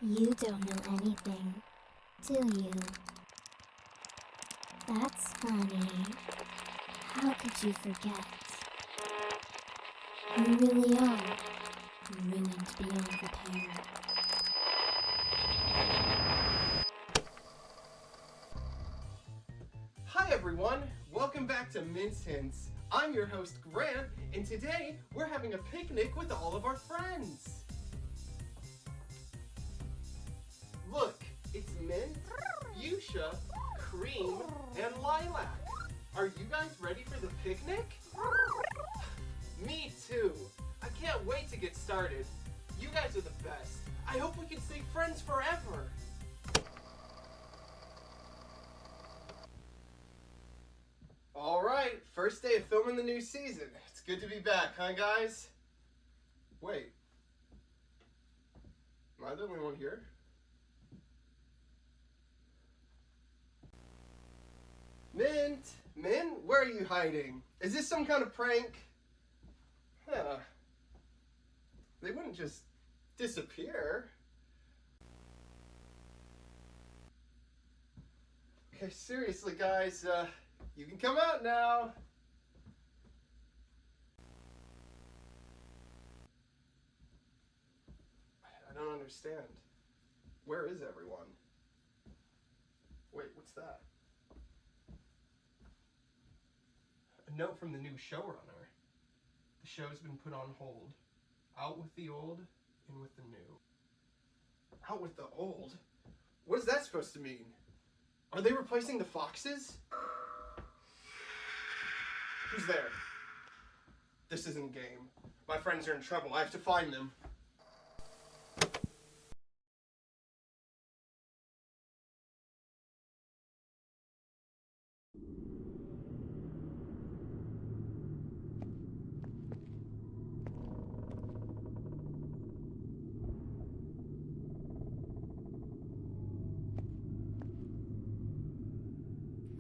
You don't know anything, do you? That's funny. How could you forget? You really are ruined beyond repair. Hi everyone, welcome back to Mince Hints. I'm your host Grant, and today we're having a picnic with all of our friends. Look, it's mint, fuchsia, cream, and lilac. Are you guys ready for the picnic? Me too. I can't wait to get started. You guys are the best. I hope we can stay friends forever. Alright, first day of filming the new season. It's good to be back, huh guys? Wait. Am I the only one here? Mint, where are you hiding? Is this some kind of prank? Huh. They wouldn't just disappear. Okay, seriously guys, you can come out now. I don't understand. Where is everyone? Wait, what's that? A note from the new showrunner. The show's been put on hold. Out with the old, in with the new. Out with the old? What is that supposed to mean? Are they replacing the foxes? Who's there? This isn't a game. My friends are in trouble. I have to find them.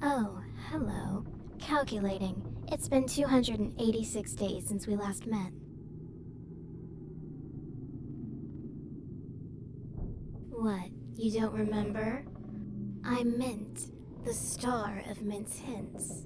Oh, hello. Calculating. It's been 286 days since we last met. What, you don't remember? I'm Mint, the star of Mint's Hints.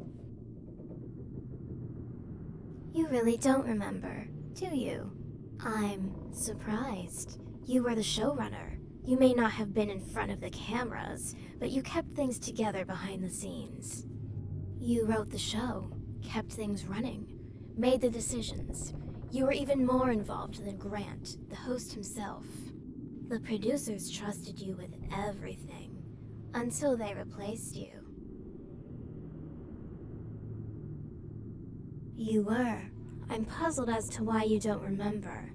You really don't remember, do you? I'm surprised. You were the showrunner. You may not have been in front of the cameras, but you kept things together behind the scenes. You wrote the show, kept things running, made the decisions. You were even more involved than Grant, the host himself. The producers trusted you with everything, until they replaced you. You were. I'm puzzled as to why you don't remember.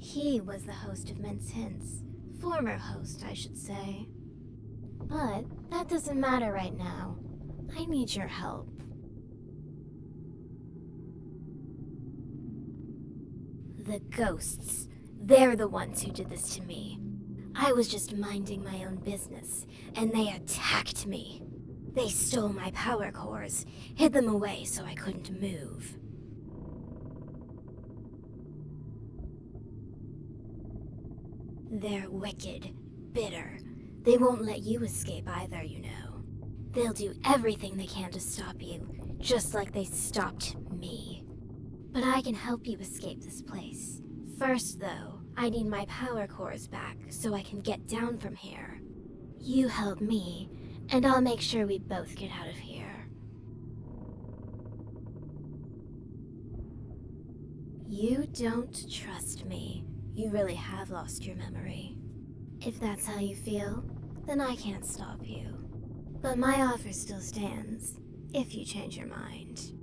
He was the host of Mince Hints. Former host, I should say. But that doesn't matter right now. I need your help. The ghosts. They're the ones who did this to me. I was just minding my own business, and they attacked me. They stole my power cores, hid them away so I couldn't move. They're wicked, bitter. They won't let you escape either, you know. They'll do everything they can to stop you, just like they stopped me. But I can help you escape this place. First, though, I need my power cores back so I can get down from here. You help me, and I'll make sure we both get out of here. You don't trust me. You really have lost your memory. If that's how you feel, then I can't stop you. But my offer still stands, if you change your mind.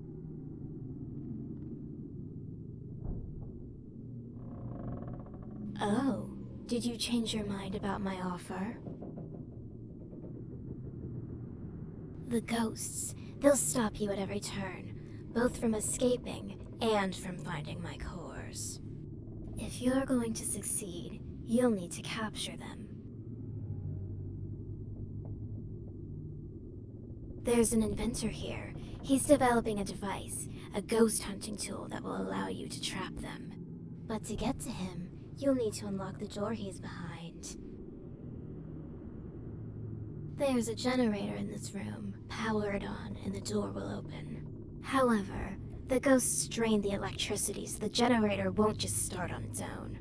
Oh, did you change your mind about my offer? The ghosts, they'll stop you at every turn, both from escaping and from finding my cores. If you're going to succeed, you'll need to capture them. There's an inventor here. He's developing a device, a ghost hunting tool that will allow you to trap them. But to get to him, You'll need to unlock the door he's behind. There's a generator in this room. Power it on and the door will open. However, the ghosts drain the electricity so the generator won't just start on its own.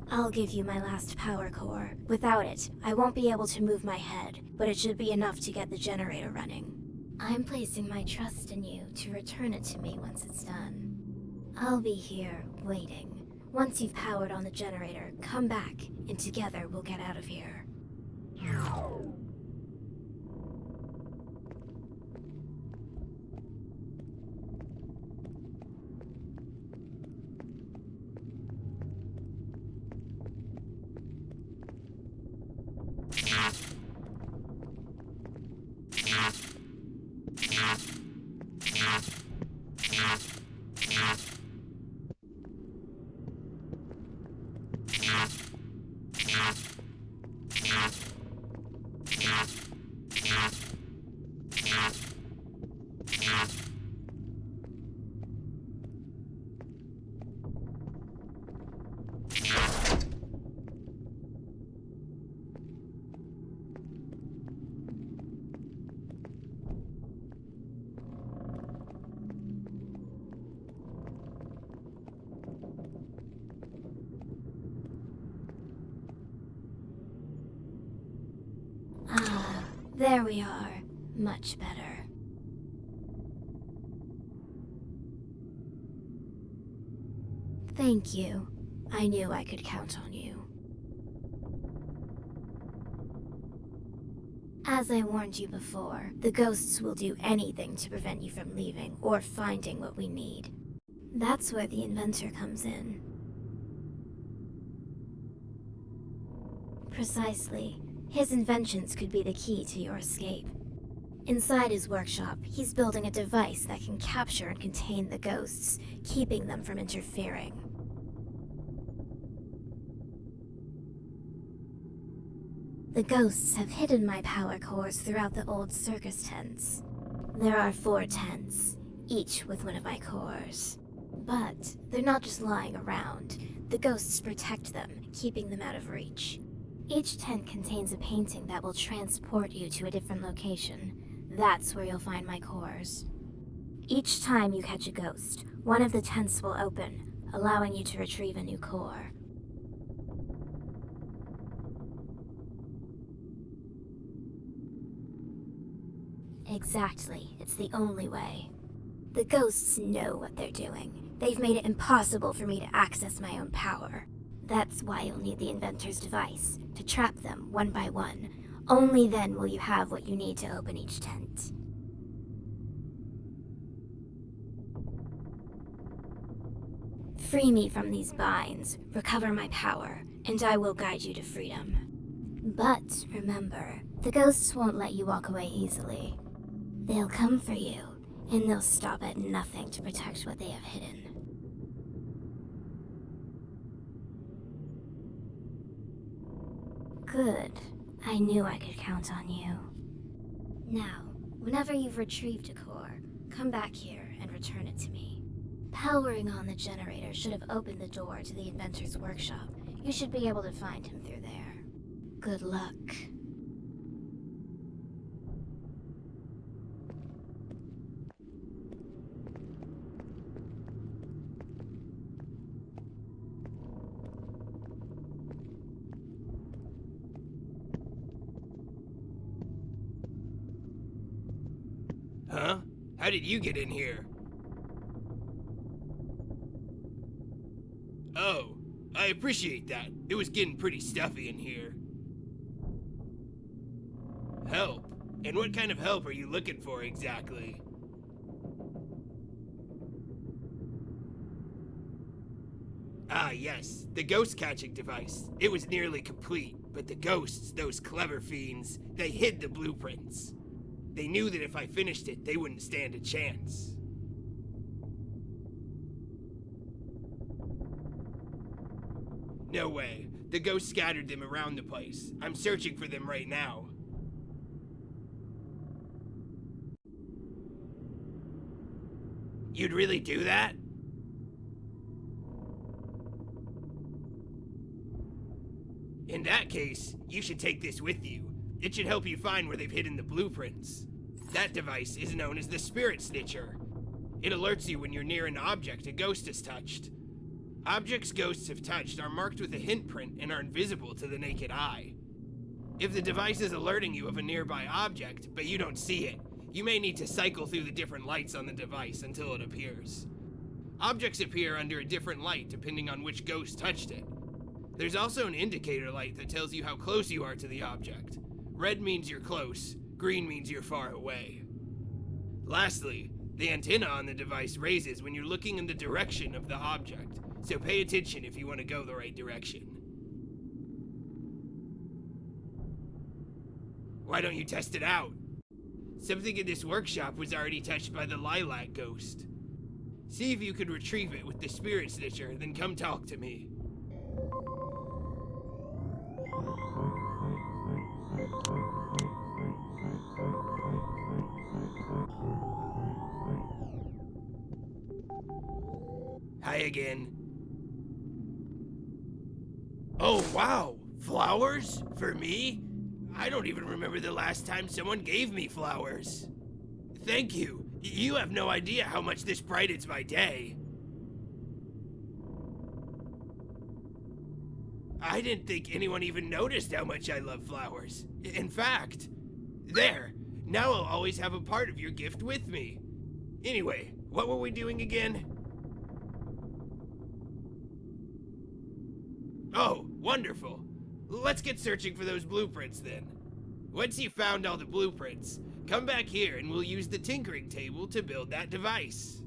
I'll give you my last power core. Without it, I won't be able to move my head, but it should be enough to get the generator running. I'm placing my trust in you to return it to me once it's done. I'll be here, waiting. Once you've powered on the generator, come back, and together we'll get out of here. Ah, there we are. Much better. Thank you. I knew I could count on you. As I warned you before, the ghosts will do anything to prevent you from leaving or finding what we need. That's where the inventor comes in. Precisely. His inventions could be the key to your escape. Inside his workshop, he's building a device that can capture and contain the ghosts, keeping them from interfering. The ghosts have hidden my power cores throughout the old circus tents. There are 4 tents, each with one of my cores. But they're not just lying around. The ghosts protect them, keeping them out of reach. Each tent contains a painting that will transport you to a different location. That's where you'll find my cores. Each time you catch a ghost, one of the tents will open, allowing you to retrieve a new core. Exactly, it's the only way. The ghosts know what they're doing. They've made it impossible for me to access my own power. That's why you'll need the inventor's device, to trap them one by one. Only then will you have what you need to open each tent. Free me from these binds, recover my power, and I will guide you to freedom. But remember, the ghosts won't let you walk away easily. They'll come for you, and they'll stop at nothing to protect what they have hidden. Good. I knew I could count on you. Now, whenever you've retrieved a core, come back here and return it to me. Powering on the generator should have opened the door to the inventor's workshop. You should be able to find him through there. Good luck. Huh? How did you get in here? Oh, I appreciate that. It was getting pretty stuffy in here. Help? And what kind of help are you looking for exactly? Ah, yes, the ghost catching device. It was nearly complete, but the ghosts, those clever fiends, they hid the blueprints. They knew that if I finished it, they wouldn't stand a chance. No way. The ghosts scattered them around the place. I'm searching for them right now. You'd really do that? In that case, you should take this with you. It should help you find where they've hidden the blueprints. That device is known as the Spirit Snitcher. It alerts you when you're near an object a ghost has touched. Objects ghosts have touched are marked with a hint print and are invisible to the naked eye. If the device is alerting you of a nearby object, but you don't see it, you may need to cycle through the different lights on the device until it appears. Objects appear under a different light depending on which ghost touched it. There's also an indicator light that tells you how close you are to the object. Red means you're close, green means you're far away. Lastly, the antenna on the device raises when you're looking in the direction of the object, so pay attention if you want to go the right direction. Why don't you test it out? Something in this workshop was already touched by the lilac ghost. See if you could retrieve it with the Spirit Snitcher, then come talk to me. Hi again. Oh wow, flowers? For me? I don't even remember the last time someone gave me flowers. Thank you. You have no idea how much this brightens my day. I didn't think anyone even noticed how much I love flowers. In fact, there. Now I'll always have a part of your gift with me. Anyway, what were we doing again? Oh, wonderful. Let's get searching for those blueprints then. Once you've found all the blueprints, come back here and we'll use the tinkering table to build that device.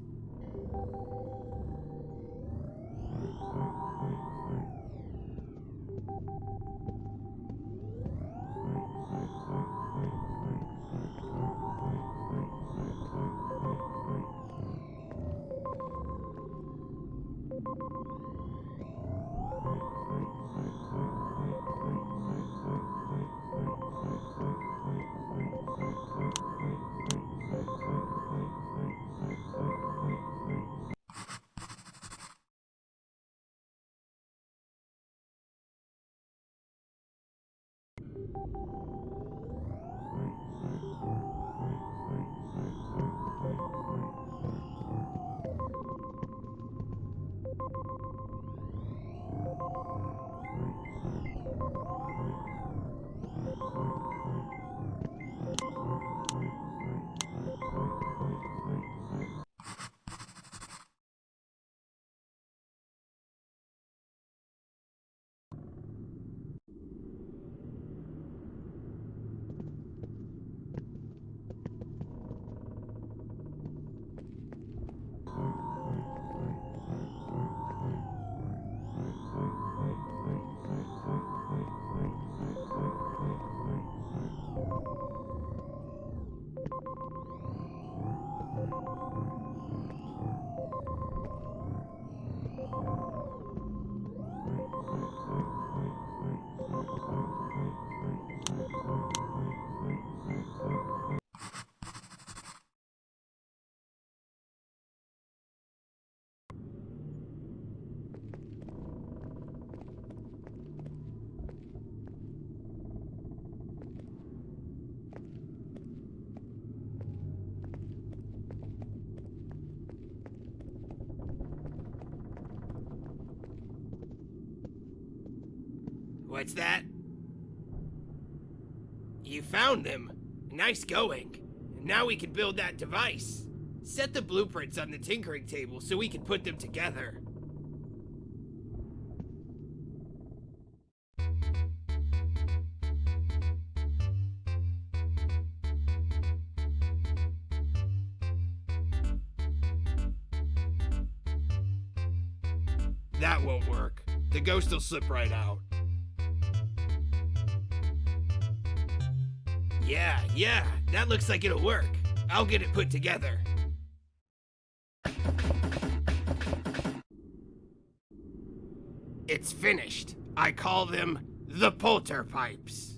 What's that? You found them. Nice going. Now we can build that device. Set the blueprints on the tinkering table so we can put them together. That won't work. The ghost will slip right out. Yeah, that looks like it'll work. I'll get it put together. It's finished. I call them the Polterpipes.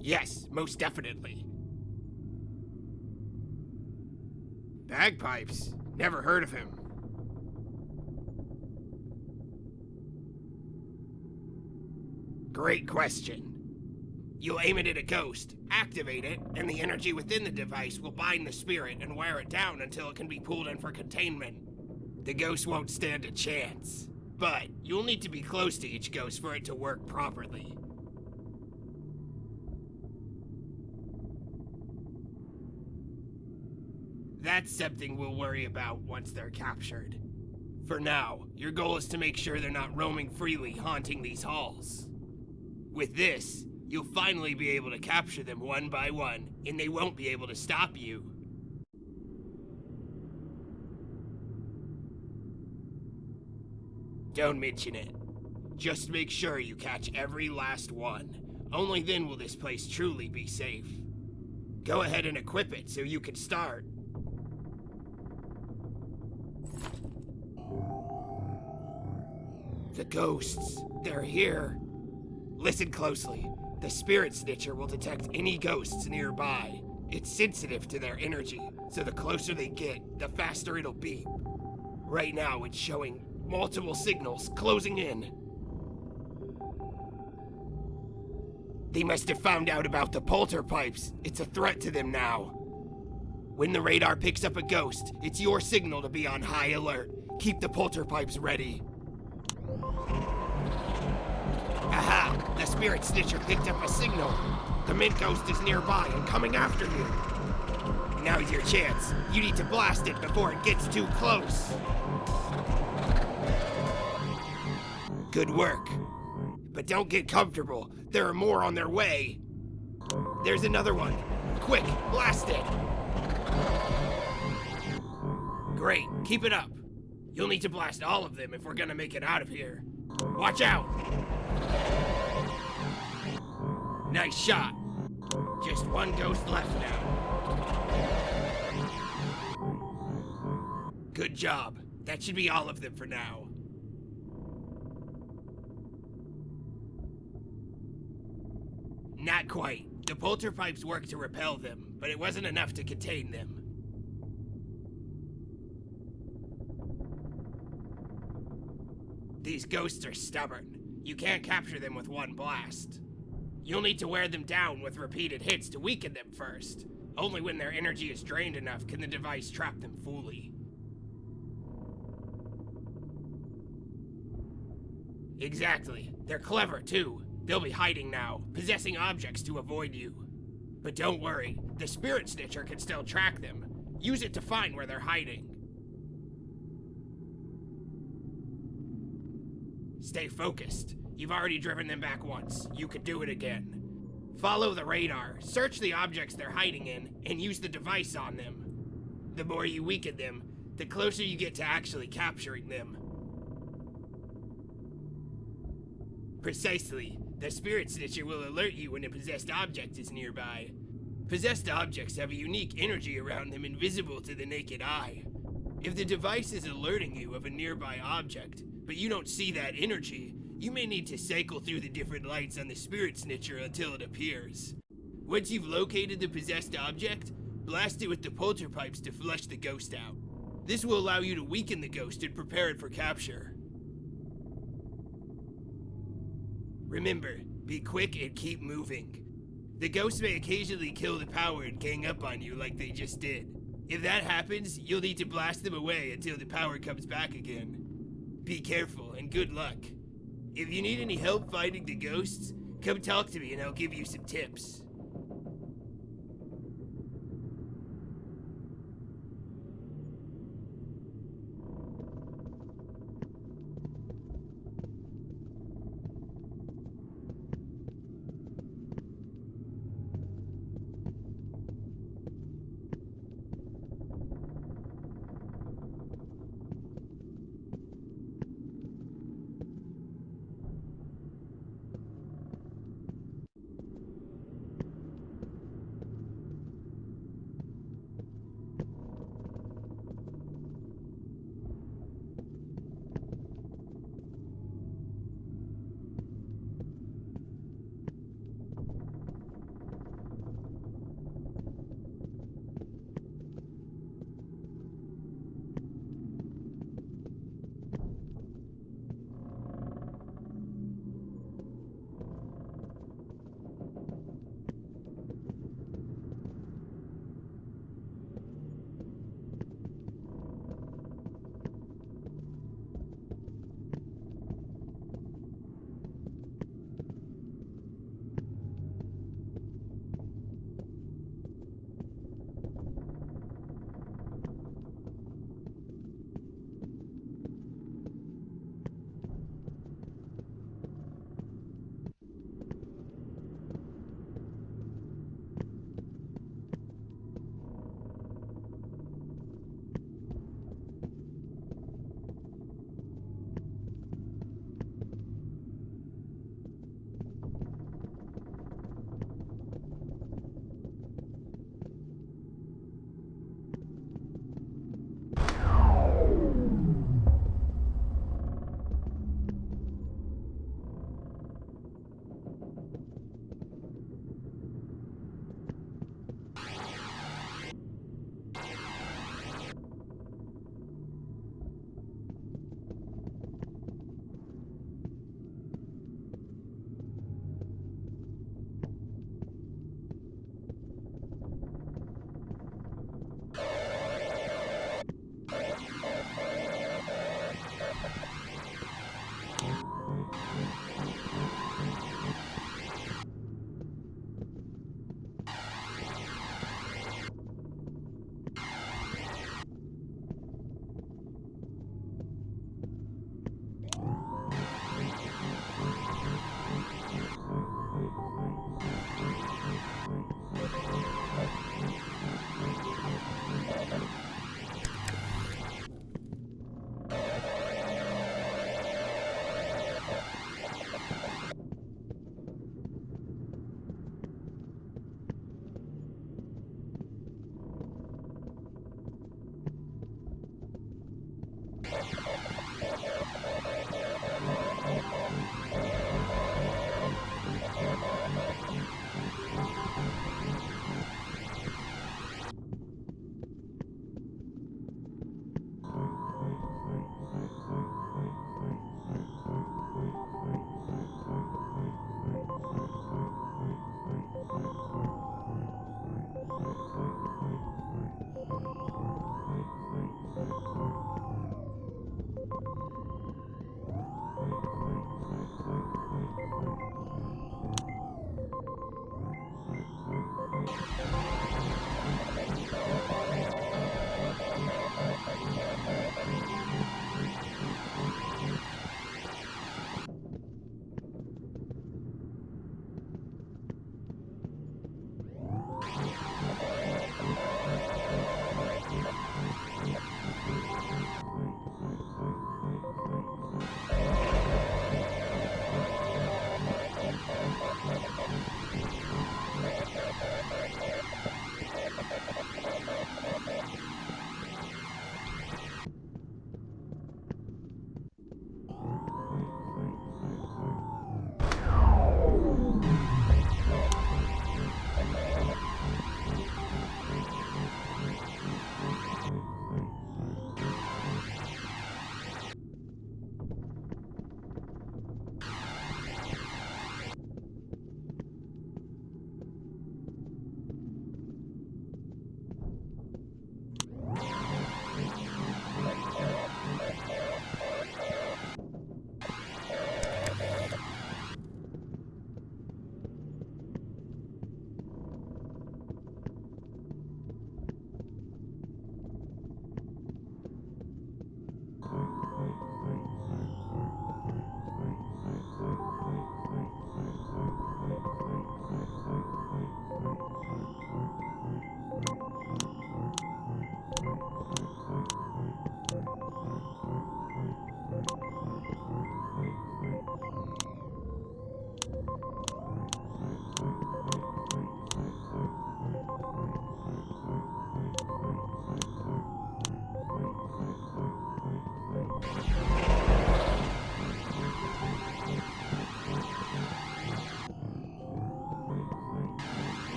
Yes, most definitely. Bagpipes? Never heard of him. Great question. You'll aim it at a ghost, activate it, and the energy within the device will bind the spirit and wear it down until it can be pulled in for containment. The ghost won't stand a chance, but you'll need to be close to each ghost for it to work properly. That's something we'll worry about once they're captured. For now, your goal is to make sure they're not roaming freely haunting these halls. With this, you'll finally be able to capture them one by one, and they won't be able to stop you. Don't mention it. Just make sure you catch every last one. Only then will this place truly be safe. Go ahead and equip it so you can start. The ghosts, they're here. Listen closely. The Spirit Snitcher will detect any ghosts nearby. It's sensitive to their energy, so the closer they get, the faster it'll beep. Right now, it's showing multiple signals closing in. They must have found out about the Polterpipes. It's a threat to them now. When the radar picks up a ghost, it's your signal to be on high alert. Keep the Polterpipes ready. Aha! The Spirit Snitcher picked up a signal. The Mint Ghost is nearby and coming after you. Now's your chance. You need to blast it before it gets too close. Good work. But don't get comfortable. There are more on their way. There's another one. Quick, blast it. Great, keep it up. You'll need to blast all of them if we're gonna make it out of here. Watch out! Nice shot. Just one ghost left now. Good job. That should be all of them for now. Not quite. The Polterpipes worked to repel them, but it wasn't enough to contain them. These ghosts are stubborn. You can't capture them with one blast. You'll need to wear them down with repeated hits to weaken them first. Only when their energy is drained enough can the device trap them fully. Exactly. They're clever, too. They'll be hiding now, possessing objects to avoid you. But don't worry, the Spirit Snitcher can still track them. Use it to find where they're hiding. Stay focused. You've already driven them back once. You can do it again. Follow the radar, search the objects they're hiding in, and use the device on them. The more you weaken them, the closer you get to actually capturing them. Precisely. The Spirit Snitcher will alert you when a possessed object is nearby. Possessed objects have a unique energy around them invisible to the naked eye. If the device is alerting you of a nearby object, but you don't see that energy, you may need to cycle through the different lights on the Spirit Snitcher until it appears. Once you've located the possessed object, blast it with the Polterpipes to flush the ghost out. This will allow you to weaken the ghost and prepare it for capture. Remember, be quick and keep moving. The ghosts may occasionally kill the power and gang up on you like they just did. If that happens, you'll need to blast them away until the power comes back again. Be careful and good luck. If you need any help finding the ghosts, come talk to me and I'll give you some tips.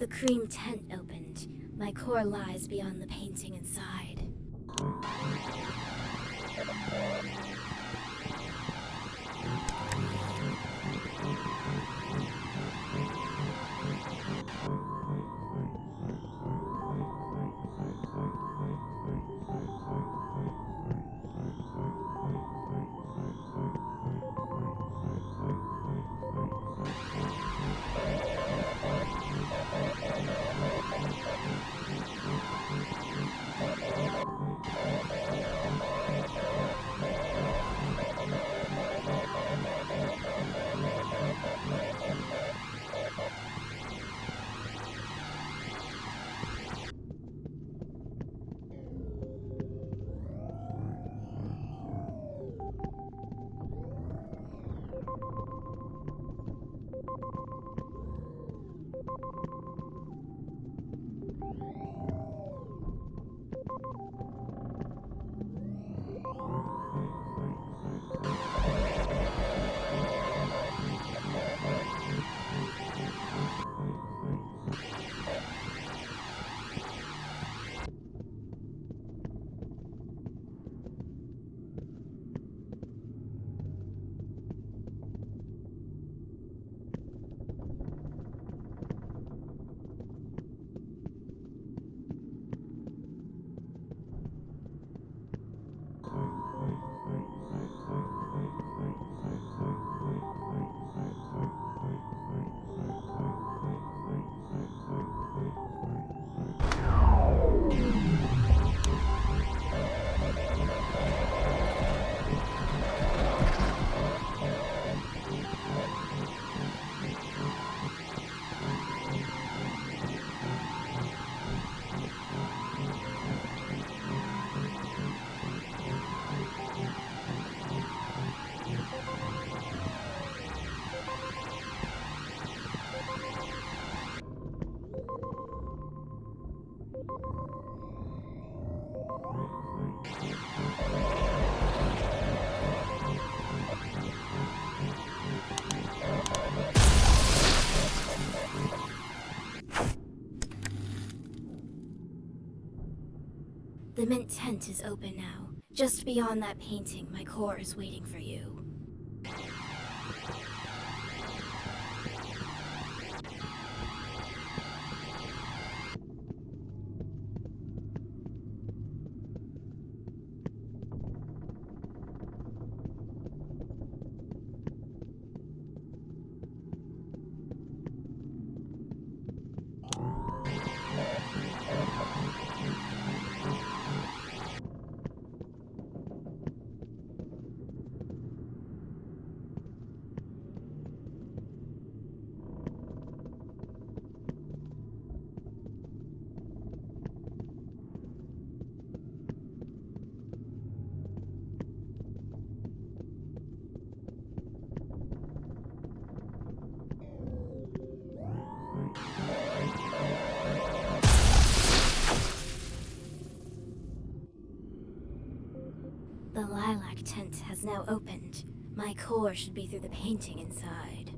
The cream tent opened. My core lies beyond the painting inside. The mint tent is open now. Just beyond that painting, my core is waiting for you. The lilac tent has now opened. My core should be through the painting inside.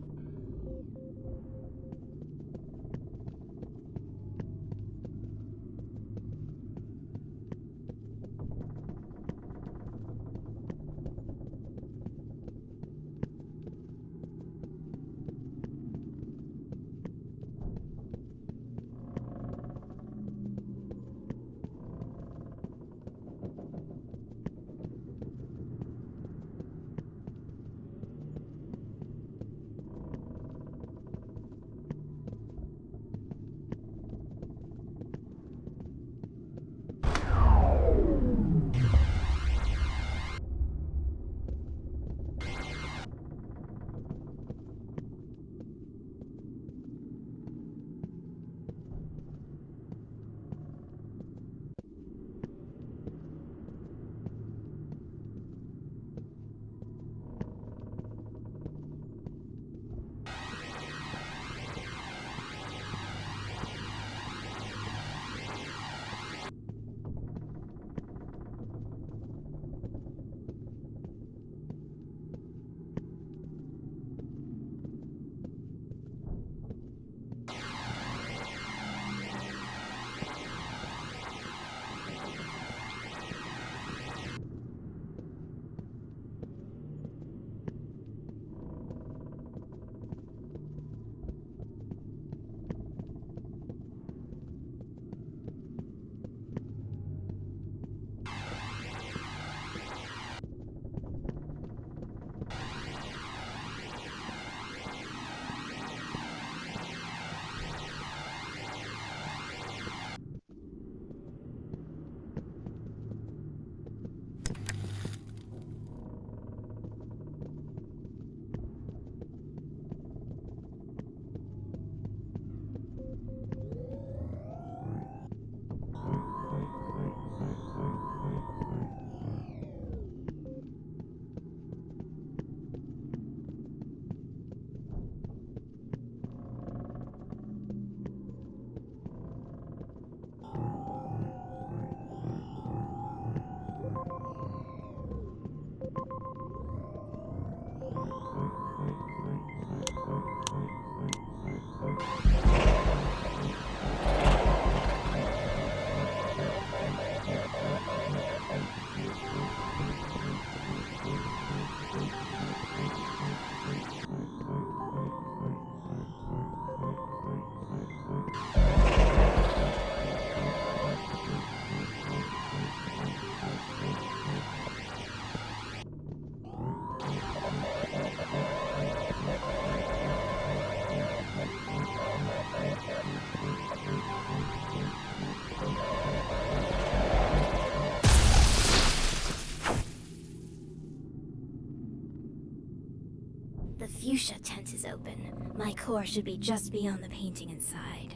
The fuchsia tent is open. My core should be just beyond the painting inside.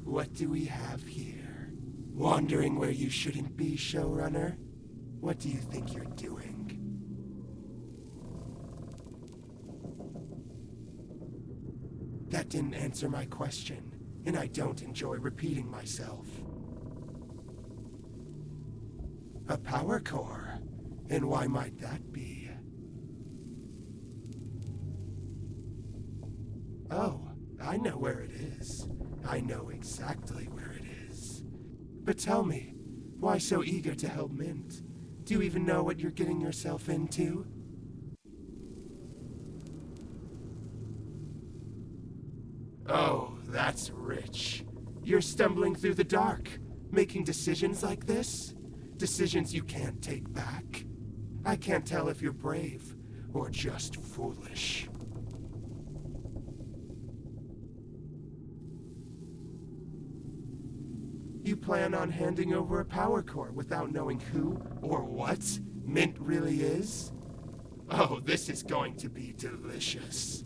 What do we have here? Wandering where you shouldn't be, showrunner? What do you think you're doing? That didn't answer my question, and I don't enjoy repeating myself. A power core? And why might that be? Oh, I know where it is. I know exactly where it is. But tell me, why so eager to help Mint? Do you even know what you're getting yourself into? Oh, that's rich. You're stumbling through the dark, making decisions like this? Decisions you can't take back? I can't tell if you're brave or just foolish. You plan on handing over a power core without knowing who or what Mint really is? Oh, this is going to be delicious.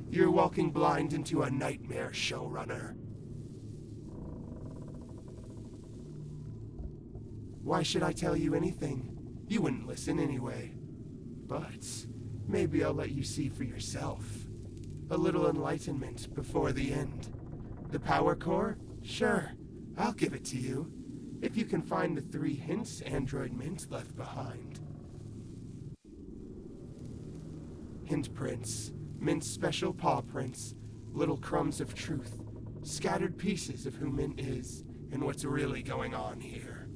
You're walking blind into a nightmare, showrunner. Why should I tell you anything? You wouldn't listen anyway. But maybe I'll let you see for yourself. A little enlightenment before the end. The power core? Sure. I'll give it to you, if you can find the 3 hints Android Mint left behind. Hint prints, Mint's special paw prints, little crumbs of truth, scattered pieces of who Mint is and what's really going on here.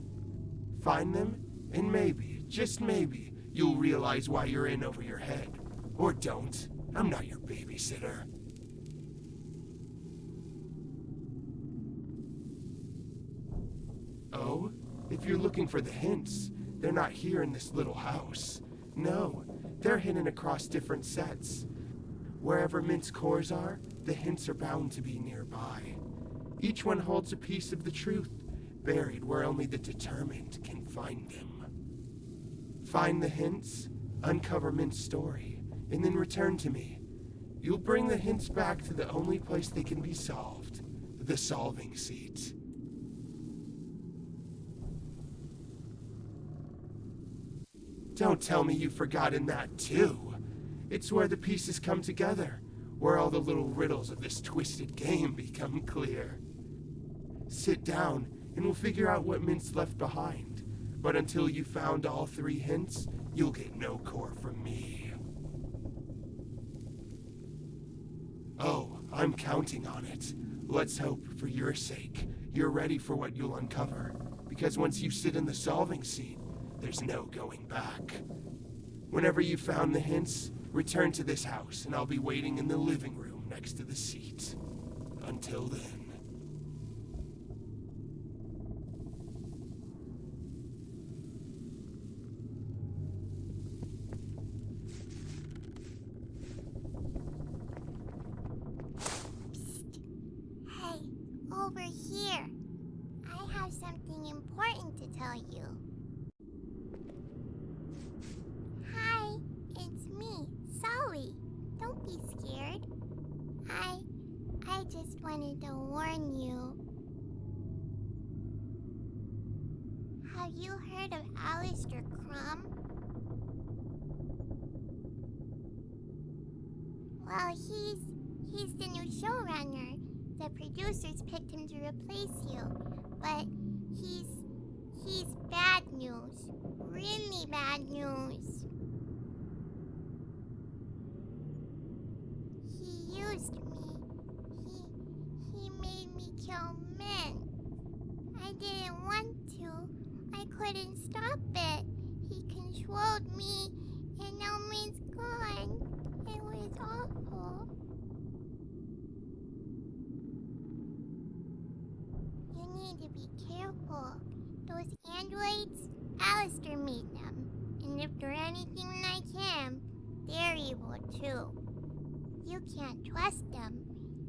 Find them, and maybe, just maybe, you'll realize why you're in over your head. Or don't. I'm not your babysitter. If you're looking for the hints, they're not here in this little house. No, they're hidden across different sets. Wherever Mint's cores are, the hints are bound to be nearby. Each one holds a piece of the truth, buried where only the determined can find them. Find the hints, uncover Mint's story, and then return to me. You'll bring the hints back to the only place they can be solved, the solving seat. Don't tell me you've forgotten that too. It's where the pieces come together, where all the little riddles of this twisted game become clear. Sit down, and we'll figure out what Mint's left behind. But until you found all 3 hints, you'll get no core from me. Oh, I'm counting on it. Let's hope, for your sake, you're ready for what you'll uncover. Because once you sit in the solving seat, there's no going back. Whenever you've found the hints, return to this house, and I'll be waiting in the living room next to the seat. Until then. Hey, over here. I have something important to tell you. Hi, it's me, Sully. Don't be scared. I just wanted to warn you. Have you heard of Alistair Crumb? Well, he's the new showrunner. The producers picked him to replace you, but he's bad news. Really bad news. He used me. He made me kill men. I didn't want to. I couldn't stop it. He controlled me, and now Min's gone. It was awful. You need to be careful. Those androids, Alistair made them. And if they're anything like him, they're evil too. You can't trust them,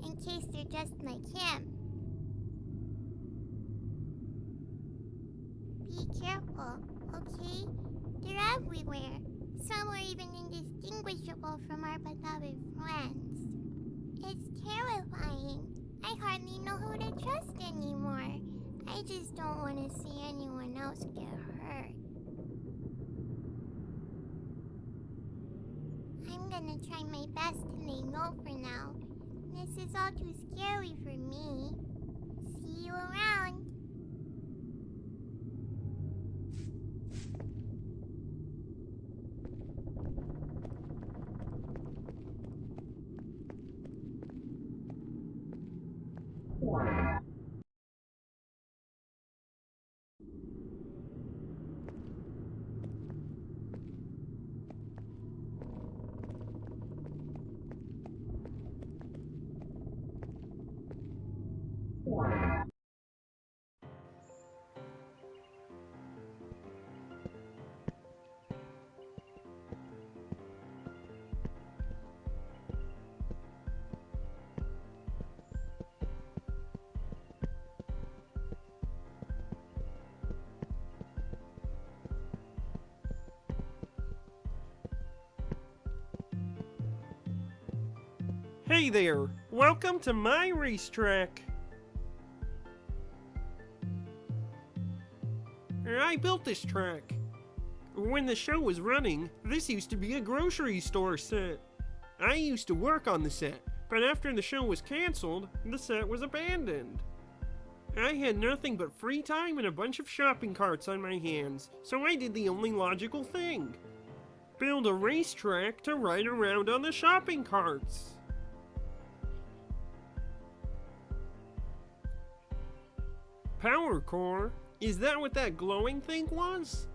in case they're just like him. Be careful, okay? They're everywhere. Some are even indistinguishable from our beloved friends. It's terrifying. I hardly know who to trust anymore. I just don't want to see anyone else get hurt. I'm gonna try my best to lay low for now. This is all too scary for me. See you around. Hey there! Welcome to my racetrack! I built this track. When the show was running, this used to be a grocery store set. I used to work on the set, but after the show was canceled, the set was abandoned. I had nothing but free time and a bunch of shopping carts on my hands, so I did the only logical thing. Build a racetrack to ride around on the shopping carts. Power core? Is that what that glowing thing was?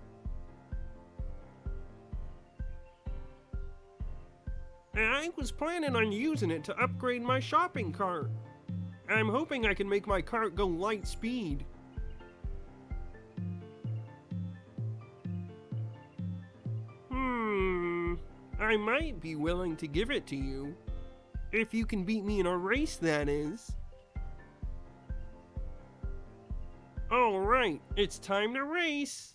I was planning on using it to upgrade my shopping cart. I'm hoping I can make my cart go light speed. I might be willing to give it to you. If you can beat me in a race, that is. Alright, it's time to race!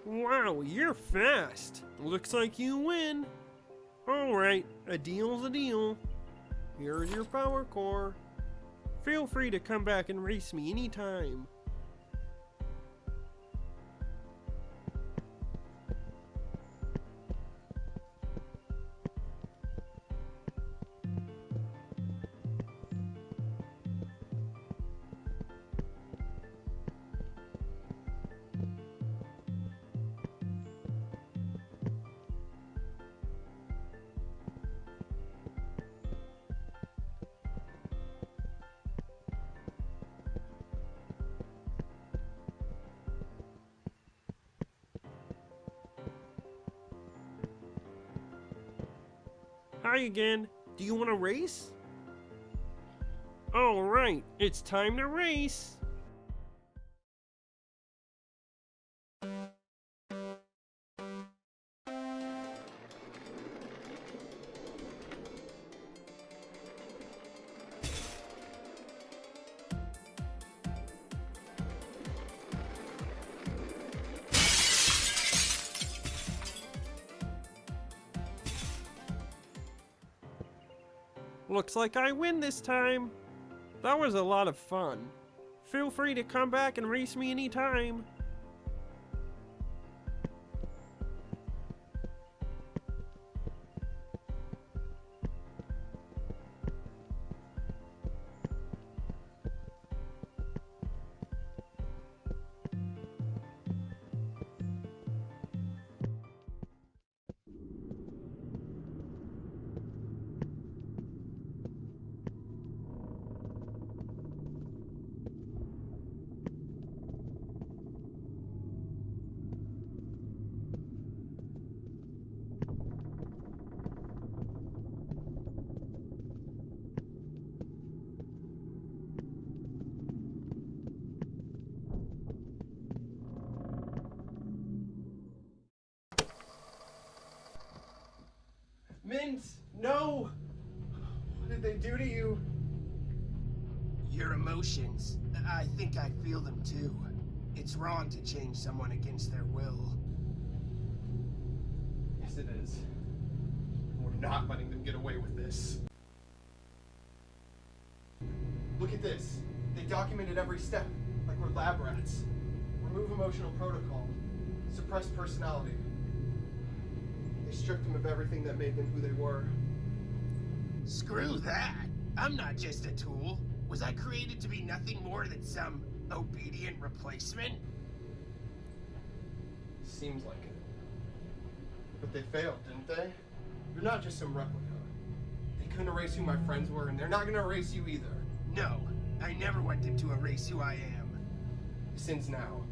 Wow, you're fast. Looks like you win. Alright, a deal's a deal. Here's your power core. Feel free to come back and race me anytime. Hi again. Do you want to race? Alright, it's time to race. Looks like I win this time. That was a lot of fun. Feel free to come back and race me anytime. Mint! No! What did they do to you? Your emotions. I think I feel them too. It's wrong to change someone against their will. Yes, it is. We're not letting them get away with this. Look at this. They documented every step, like we're lab rats. Remove emotional protocol. Suppress personality. They stripped them of everything that made them who they were. Screw that! I'm not just a tool. Was I created to be nothing more than some obedient replacement? Seems like it. But they failed, didn't they? You're not just some replica. They couldn't erase who my friends were, and they're not gonna erase you either. No, I never want them to erase who I am. Since now.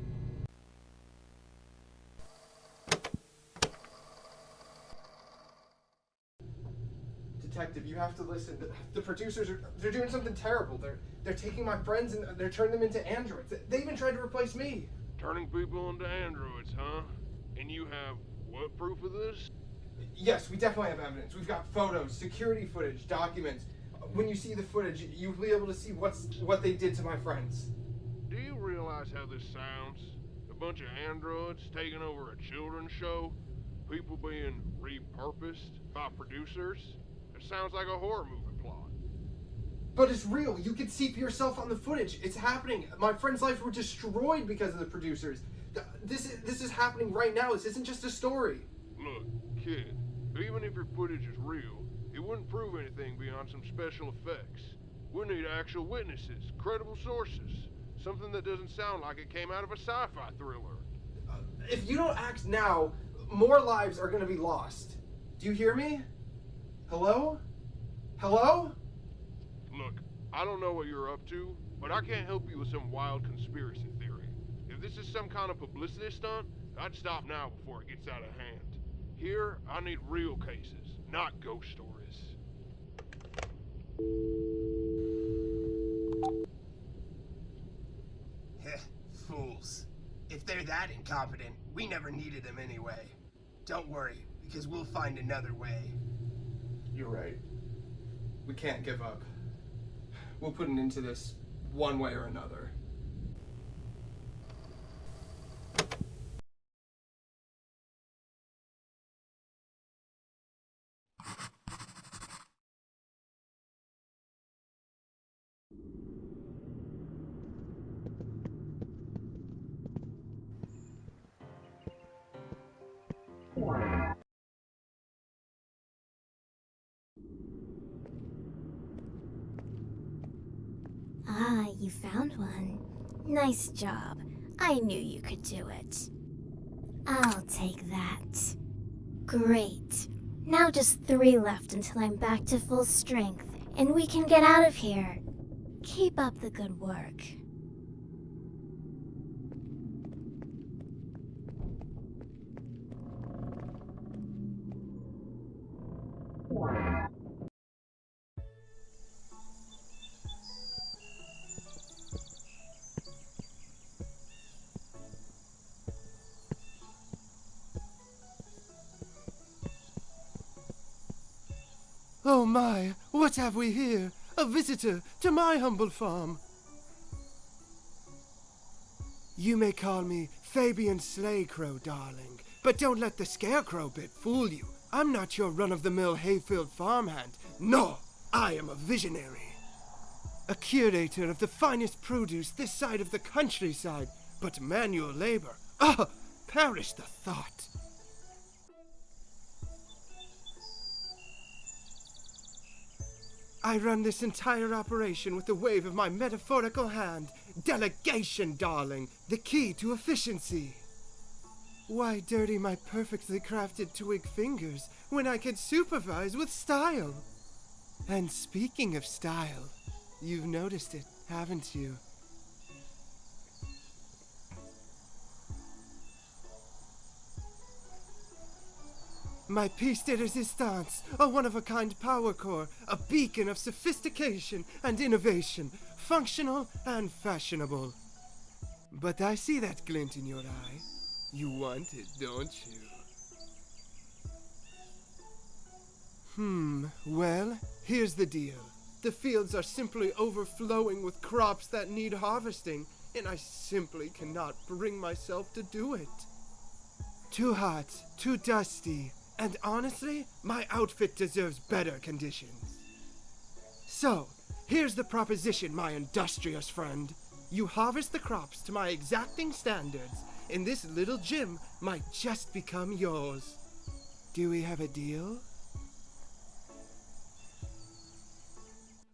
detective. You have to listen. The producers they're doing something terrible. They're taking my friends and they're turning them into androids. They even tried to replace me. Turning people into androids, huh? And you have what proof of this? Yes, we definitely have evidence. We've got photos, security footage, documents. When you see the footage, you'll be able to see what they did to my friends. Do you realize how this sounds? A bunch of androids taking over a children's show? People being repurposed by producers? It sounds like a horror movie plot. But it's real. You can see for yourself on the footage. It's happening. My friends' lives were destroyed because of the producers. This is happening right now. This isn't just a story. Look, kid, even if your footage is real, it wouldn't prove anything beyond some special effects. We need actual witnesses, credible sources, something that doesn't sound like it came out of a sci-fi thriller. If you don't act now, more lives are going to be lost. Do you hear me? Hello? Hello? Look, I don't know what you're up to, but I can't help you with some wild conspiracy theory. If this is some kind of publicity stunt, I'd stop now before it gets out of hand. Here, I need real cases, not ghost stories. Heh, fools. If they're that incompetent, we never needed them anyway. Don't worry, because we'll find another way. You're right. We can't give up. We'll put an end to this one way or another. Ah, you found one. Nice job. I knew you could do it. I'll take that. Great. Now just 3 left until I'm back to full strength, and we can get out of here. Keep up the good work. Oh my, what have we here? A visitor to my humble farm. You may call me Fabian Slaycrow, darling, but don't let the scarecrow bit fool you. I'm not your run-of-the-mill hay-filled farmhand. No, I am a visionary. A curator of the finest produce this side of the countryside, but manual labor. Ah, perish the thought. I run this entire operation with the wave of my metaphorical hand. Delegation, darling, the key to efficiency. Why dirty my perfectly crafted twig fingers when I can supervise with style? And speaking of style, you've noticed it, haven't you? My piece de resistance, a one-of-a-kind power core, a beacon of sophistication and innovation, functional and fashionable. But I see that glint in your eye. You want it, don't you? Well, here's the deal. The fields are simply overflowing with crops that need harvesting, and I simply cannot bring myself to do it. Too hot, too dusty, and honestly, my outfit deserves better conditions. So, here's the proposition, my industrious friend. You harvest the crops to my exacting standards, and this little gym might just become yours. Do we have a deal?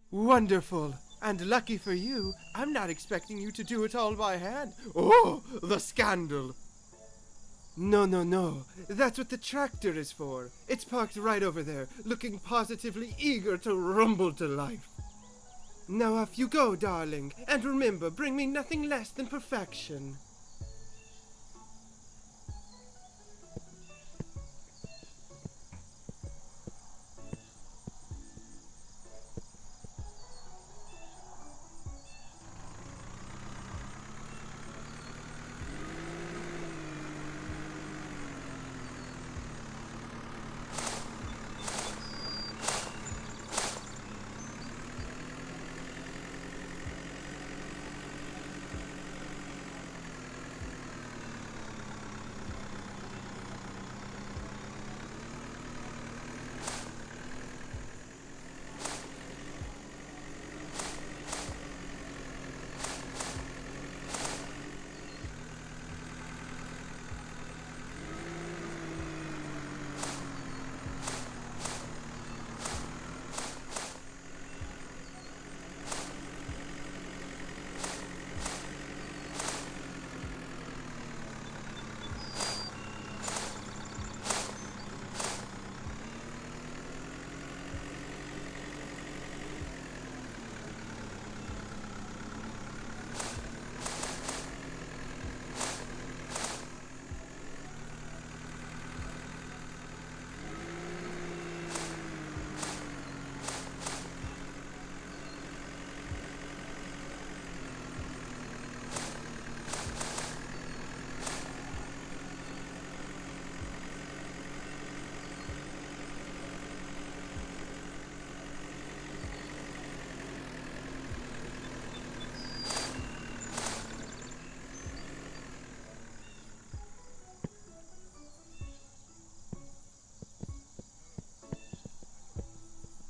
Wonderful. And lucky for you, I'm not expecting you to do it all by hand. Oh, the scandal. No. That's what the tractor is for. It's parked right over there, looking positively eager to rumble to life. Now off you go, darling, and remember, bring me nothing less than perfection.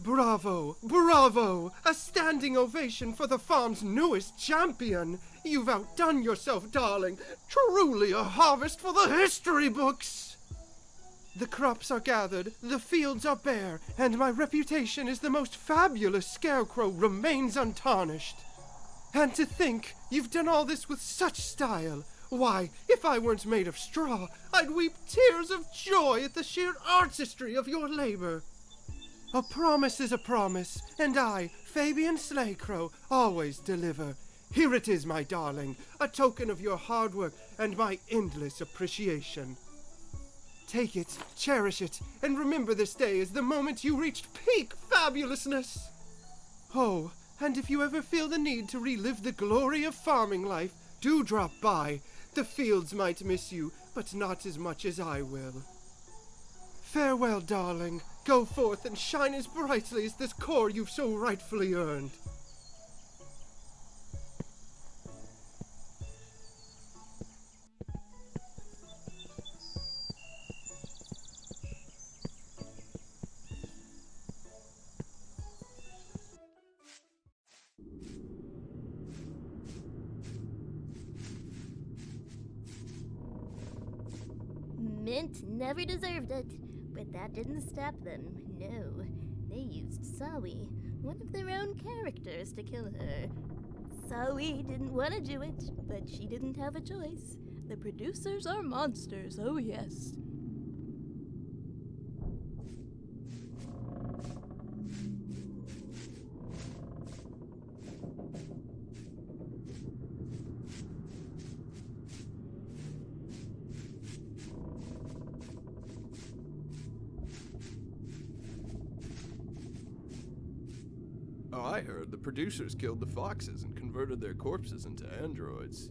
Bravo! Bravo! A standing ovation for the farm's newest champion! You've outdone yourself, darling! Truly a harvest for the history books! The crops are gathered, the fields are bare, and my reputation as the most fabulous scarecrow remains untarnished. And to think you've done all this with such style! Why, if I weren't made of straw, I'd weep tears of joy at the sheer artistry of your labor. A promise is a promise, and I, Fabian Slaycrow, always deliver. Here it is, my darling, a token of your hard work and my endless appreciation. Take it, cherish it, and remember this day as the moment you reached peak fabulousness. Oh, and if you ever feel the need to relive the glory of farming life, do drop by. The fields might miss you, but not as much as I will. Farewell, darling. Go forth and shine as brightly as this core you've so rightfully earned. Mint never deserved it, but that didn't stop them, no. They used Sawi, one of their own characters, to kill her. Sawi didn't want to do it, but she didn't have a choice. The producers are monsters, oh yes. Oh, I heard the producers killed the foxes and converted their corpses into androids.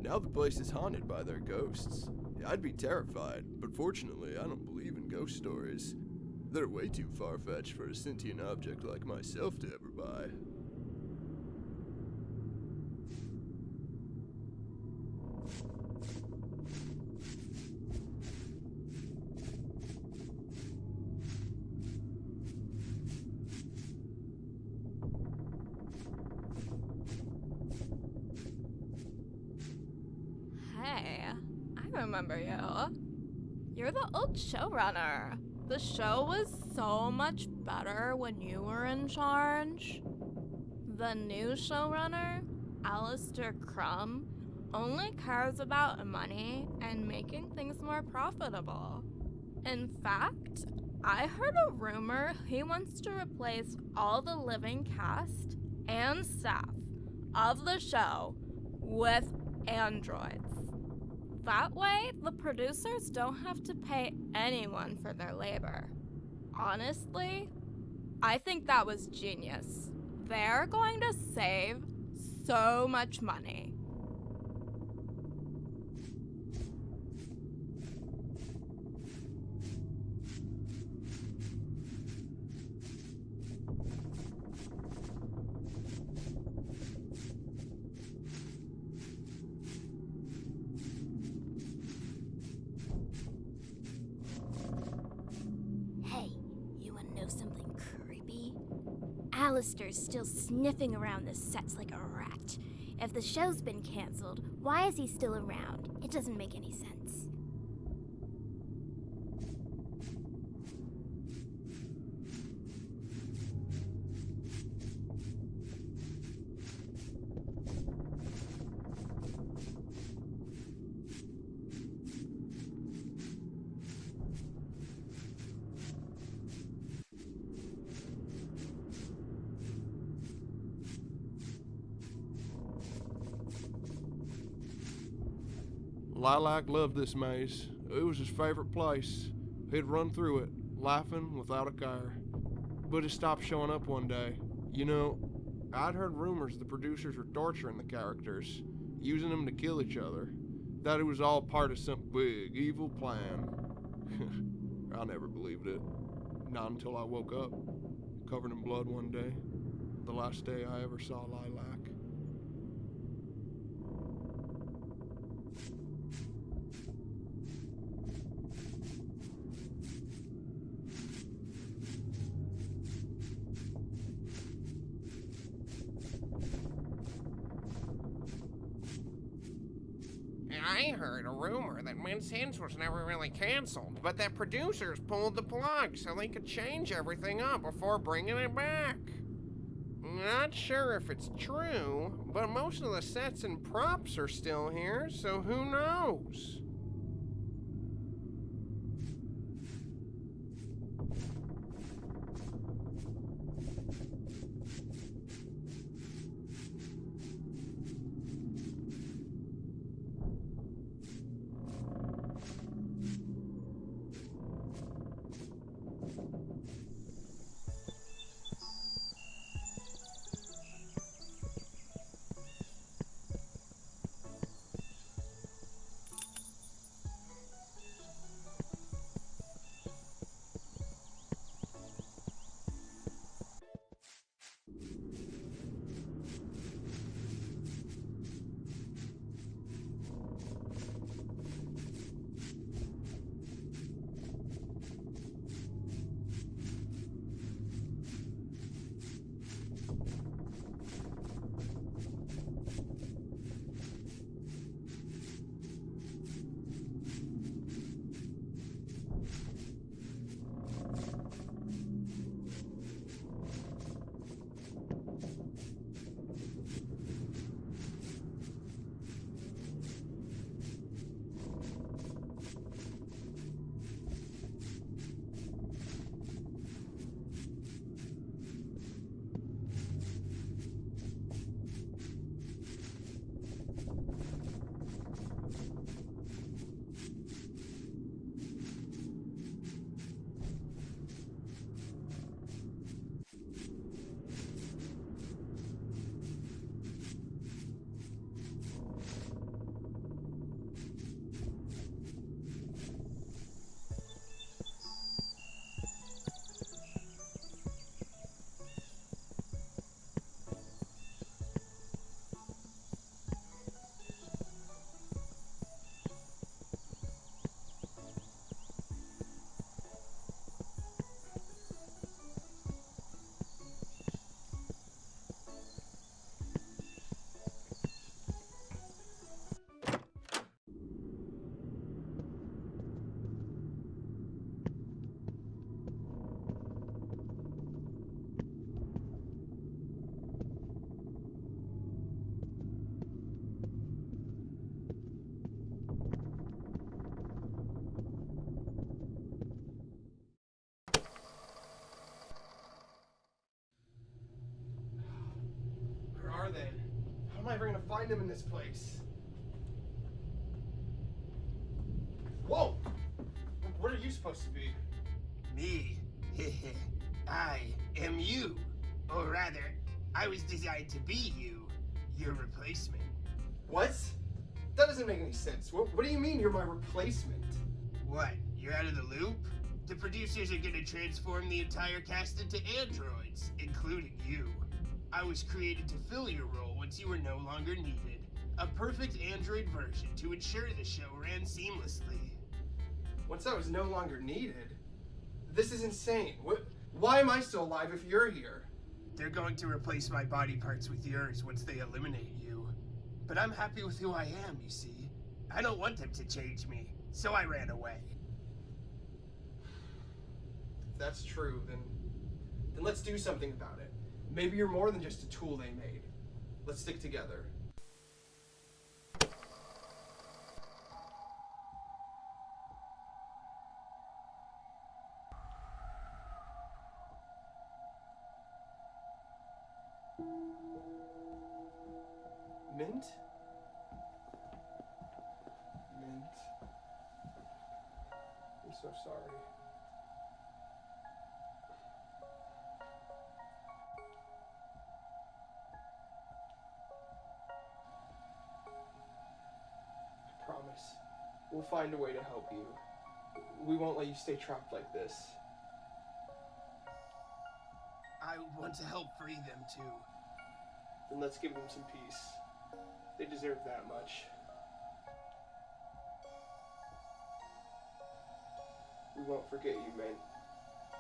Now the place is haunted by their ghosts. I'd be terrified, but fortunately I don't believe in ghost stories. They're way too far-fetched for a sentient object like myself to ever buy. Hey, I remember you. You're the old showrunner. The show was so much better when you were in charge. The new showrunner, Alistair Crumb, only cares about money and making things more profitable. In fact, I heard a rumor he wants to replace all the living cast and staff of the show with androids. That way, the producers don't have to pay anyone for their labor. Honestly, I think that was genius. They're going to save so much money. Hey, you wanna know something creepy? Alistair's still sniffing around the sets like a rat. If the show's been canceled, why is he still around? It doesn't make any sense. Lilac loved this maze. It was his favorite place. He'd run through it, laughing without a care. But it stopped showing up one day. You know, I'd heard rumors the producers were torturing the characters, using them to kill each other. That it was all part of some big, evil plan. I never believed it. Not until I woke up, covered in blood one day. The last day I ever saw Lilac. I heard a rumor that Mince Hints was never really canceled, but that producers pulled the plug so they could change everything up before bringing it back. Not sure if it's true, but most of the sets and props are still here, so who knows? Where are they? How am I ever gonna find them in this place? Whoa! What are you supposed to be? Me? I am you. Or rather, I was designed to be you, your replacement. What? That doesn't make any sense. What do you mean you're my replacement? What? You're out of the loop? The producers are gonna transform the entire cast into androids, including you. I was created to fill your role once you were no longer needed. A perfect android version to ensure the show ran seamlessly. Once I was no longer needed? This is insane. Why am I still alive if you're here? They're going to replace my body parts with yours once they eliminate you. But I'm happy with who I am, you see. I don't want them to change me, so I ran away. If that's true, then let's do something about it. Maybe you're more than just a tool they made. Let's stick together. Mint? Mint. I'm so sorry. I promise. We'll find a way to help you. We won't let you stay trapped like this. I want to help free them too. Then let's give them some peace. They deserve that much. We won't forget you, Mint.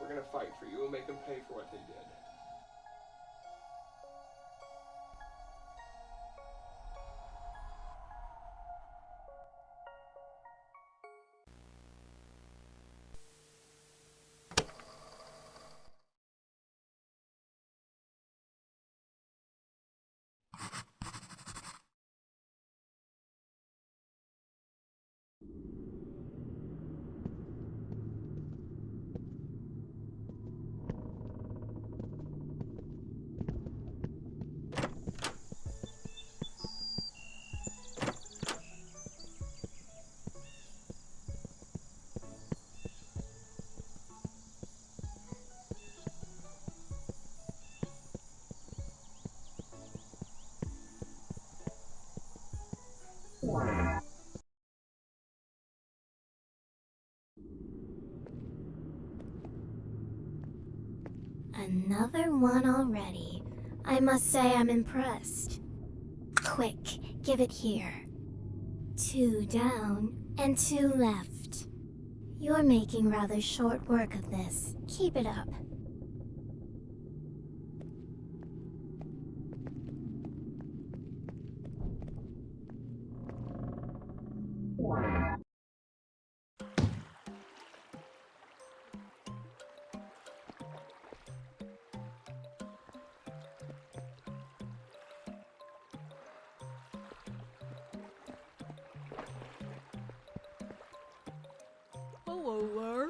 We're gonna fight for you. We'll make them pay for what they did. Another one already. I must say I'm impressed. Quick, give it here. 2 down and 2 left. You're making rather short work of this. Keep it up. Hello there.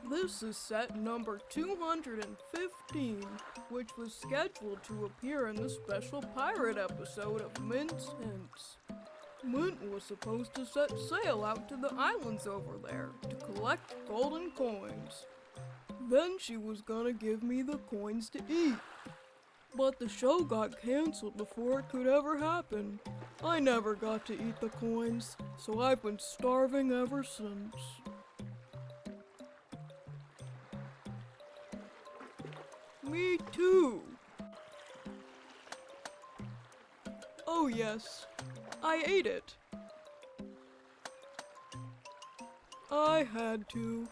This is set number 215, which was scheduled to appear in the special pirate episode of Mint's Hints. Mint was supposed to set sail out to the islands over there to collect golden coins. Then she was gonna give me the coins to eat. But the show got canceled before it could ever happen. I never got to eat the coins, so I've been starving ever since. Me too. Oh yes, I ate it. I had to.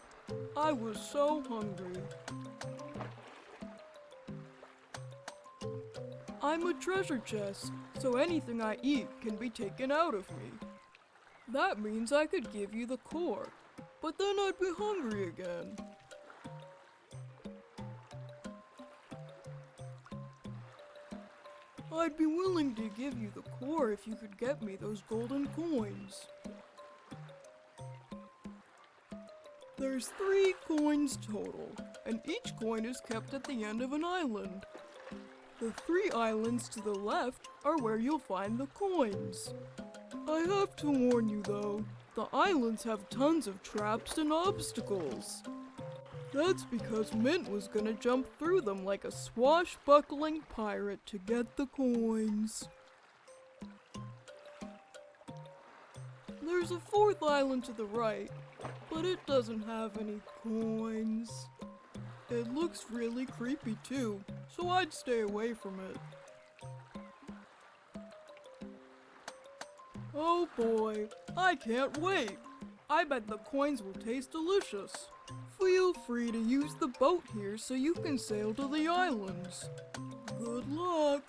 I was so hungry. I'm a treasure chest, so anything I eat can be taken out of me. That means I could give you the core, but then I'd be hungry again. I'd be willing to give you the core if you could get me those golden coins. There's 3 coins total, and each coin is kept at the end of an island. The 3 islands to the left are where you'll find the coins. I have to warn you though, the islands have tons of traps and obstacles. That's because Mint was gonna jump through them like a swashbuckling pirate to get the coins. There's a 4th island to the right, but it doesn't have any coins. It looks really creepy too, so I'd stay away from it. Oh boy, I can't wait! I bet the coins will taste delicious. Feel free to use the boat here so you can sail to the islands. Good luck!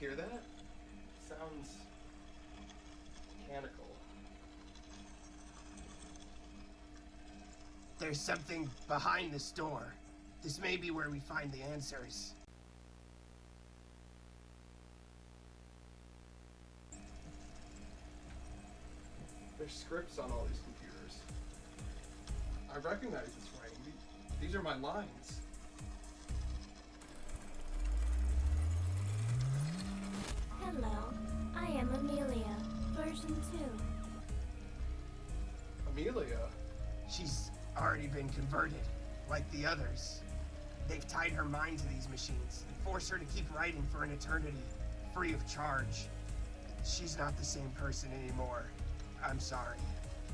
hear that? Sounds mechanical. There's something behind this door. This may be where we find the answers. There's scripts on all these computers. I recognize this writing. These are my lines. Hello, I am Amelia, version 2. Amelia? She's already been converted, like the others. They've tied her mind to these machines and forced her to keep writing for an eternity, free of charge. She's not the same person anymore. I'm sorry.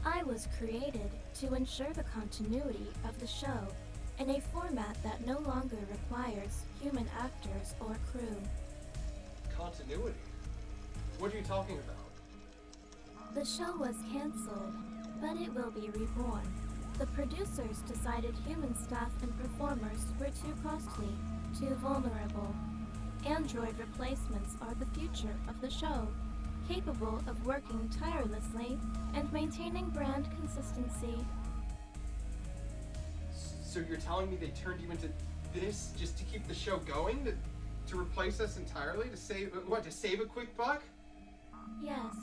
I was created to ensure the continuity of the show in a format that no longer requires human actors or crew. Continuity? What are you talking about? The show was cancelled, but it will be reborn. The producers decided human staff and performers were too costly, too vulnerable. Android replacements are the future of the show, capable of working tirelessly and maintaining brand consistency. So you're telling me they turned you into this just to keep the show going? To replace us entirely? To save a quick buck? Yes,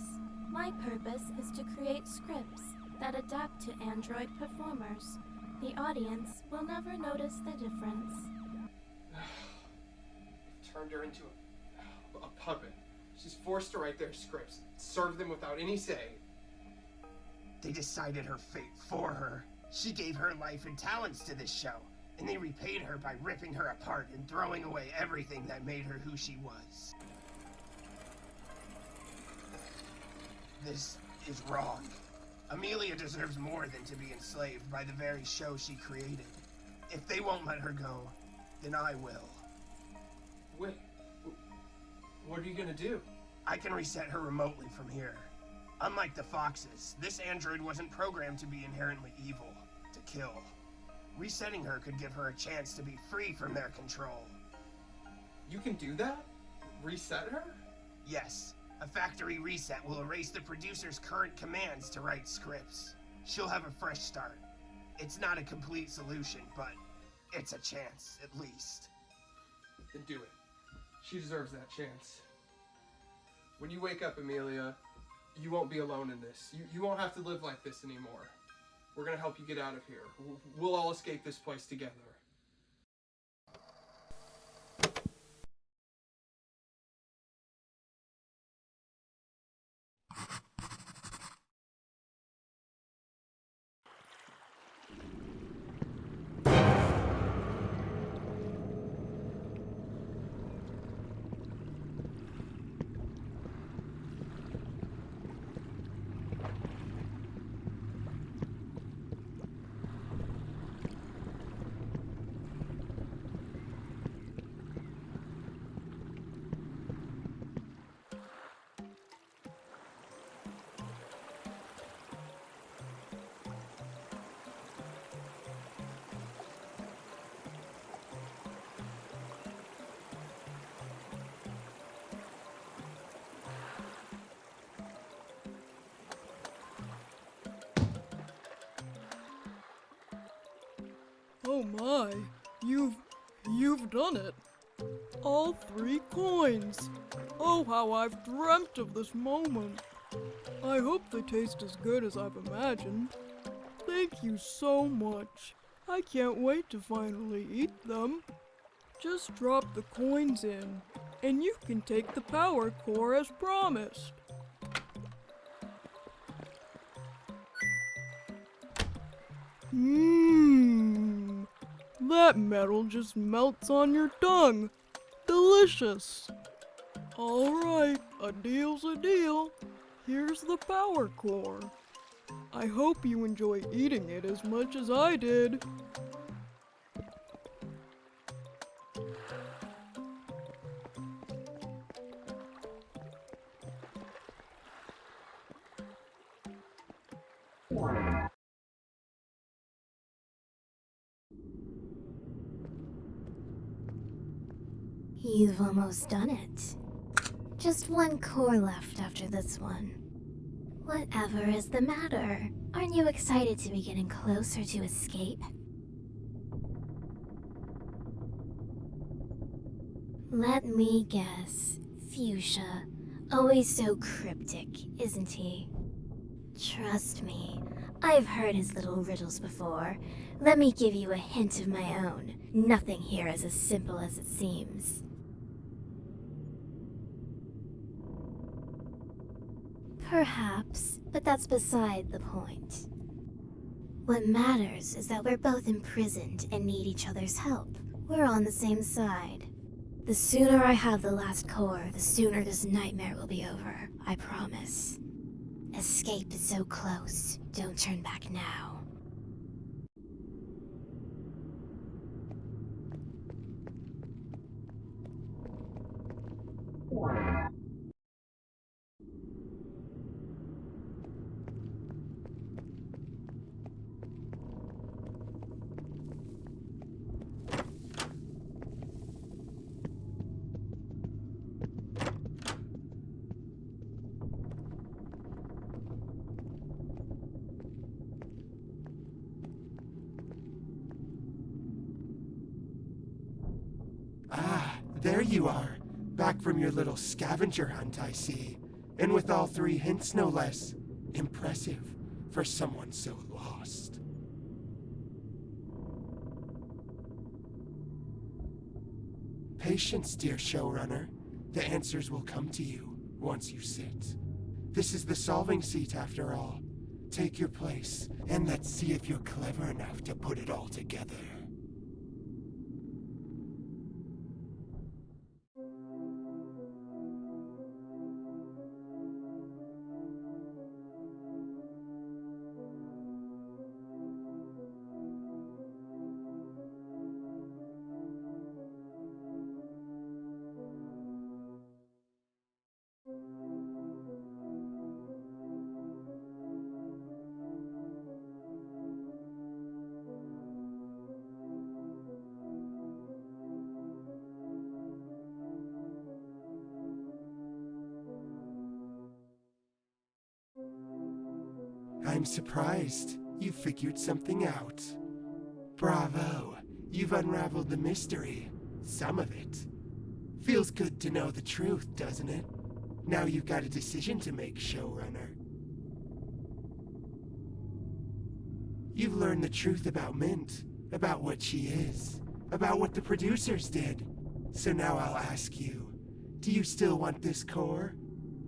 my purpose is to create scripts that adapt to Android performers. The audience will never notice the difference. Turned her into a puppet. She's forced to write their scripts, serve them without any say. They decided her fate for her. She gave her life and talents to this show, and they repaid her by ripping her apart and throwing away everything that made her who she was. This is wrong. Amelia deserves more than to be enslaved by the very show she created. If they won't let her go, then I will. Wait, what are you gonna do? I can reset her remotely from here. Unlike the Foxes, this android wasn't programmed to be inherently evil, to kill. Resetting her could give her a chance to be free from their control. You can do that? Reset her? Yes, a factory reset will erase the producer's current commands to write scripts. She'll have a fresh start. It's not a complete solution, but it's a chance, at least. Then do it. She deserves that chance. When you wake up, Amelia, you won't be alone in this. You won't have to live like this anymore. We're gonna help you get out of here. We'll all escape this place together. Oh my, you've done it. All 3 coins. Oh, how I've dreamt of this moment. I hope they taste as good as I've imagined. Thank you so much. I can't wait to finally eat them. Just drop the coins in, and you can take the power core as promised. Mmm, that metal just melts on your tongue. Delicious. Alright, a deal's a deal. Here's the power core. I hope you enjoy eating it as much as I did. You've almost done it. Just one core left after this one. Whatever is the matter? Aren't you excited to be getting closer to escape? Let me guess. Fuchsia. Always so cryptic, isn't he? Trust me, I've heard his little riddles before. Let me give you a hint of my own. Nothing here is as simple as it seems. Perhaps, but that's beside the point. What matters is that we're both imprisoned and need each other's help. We're on the same side. The sooner I have the last core, the sooner this nightmare will be over, I promise. Escape is so close. Don't turn back now. Ah, there you are. Back from your little scavenger hunt, I see. And with all 3 hints, no less. Impressive for someone so lost. Patience, dear showrunner. The answers will come to you once you sit. This is the solving seat, after all. Take your place, and let's see if you're clever enough to put it all together. I'm surprised you figured something out. Bravo, you've unraveled the mystery. Some of it. Feels good to know the truth, doesn't it? Now you've got a decision to make, showrunner. You've learned the truth about Mint, about what she is, about what the producers did. So now I'll ask you, do you still want this core?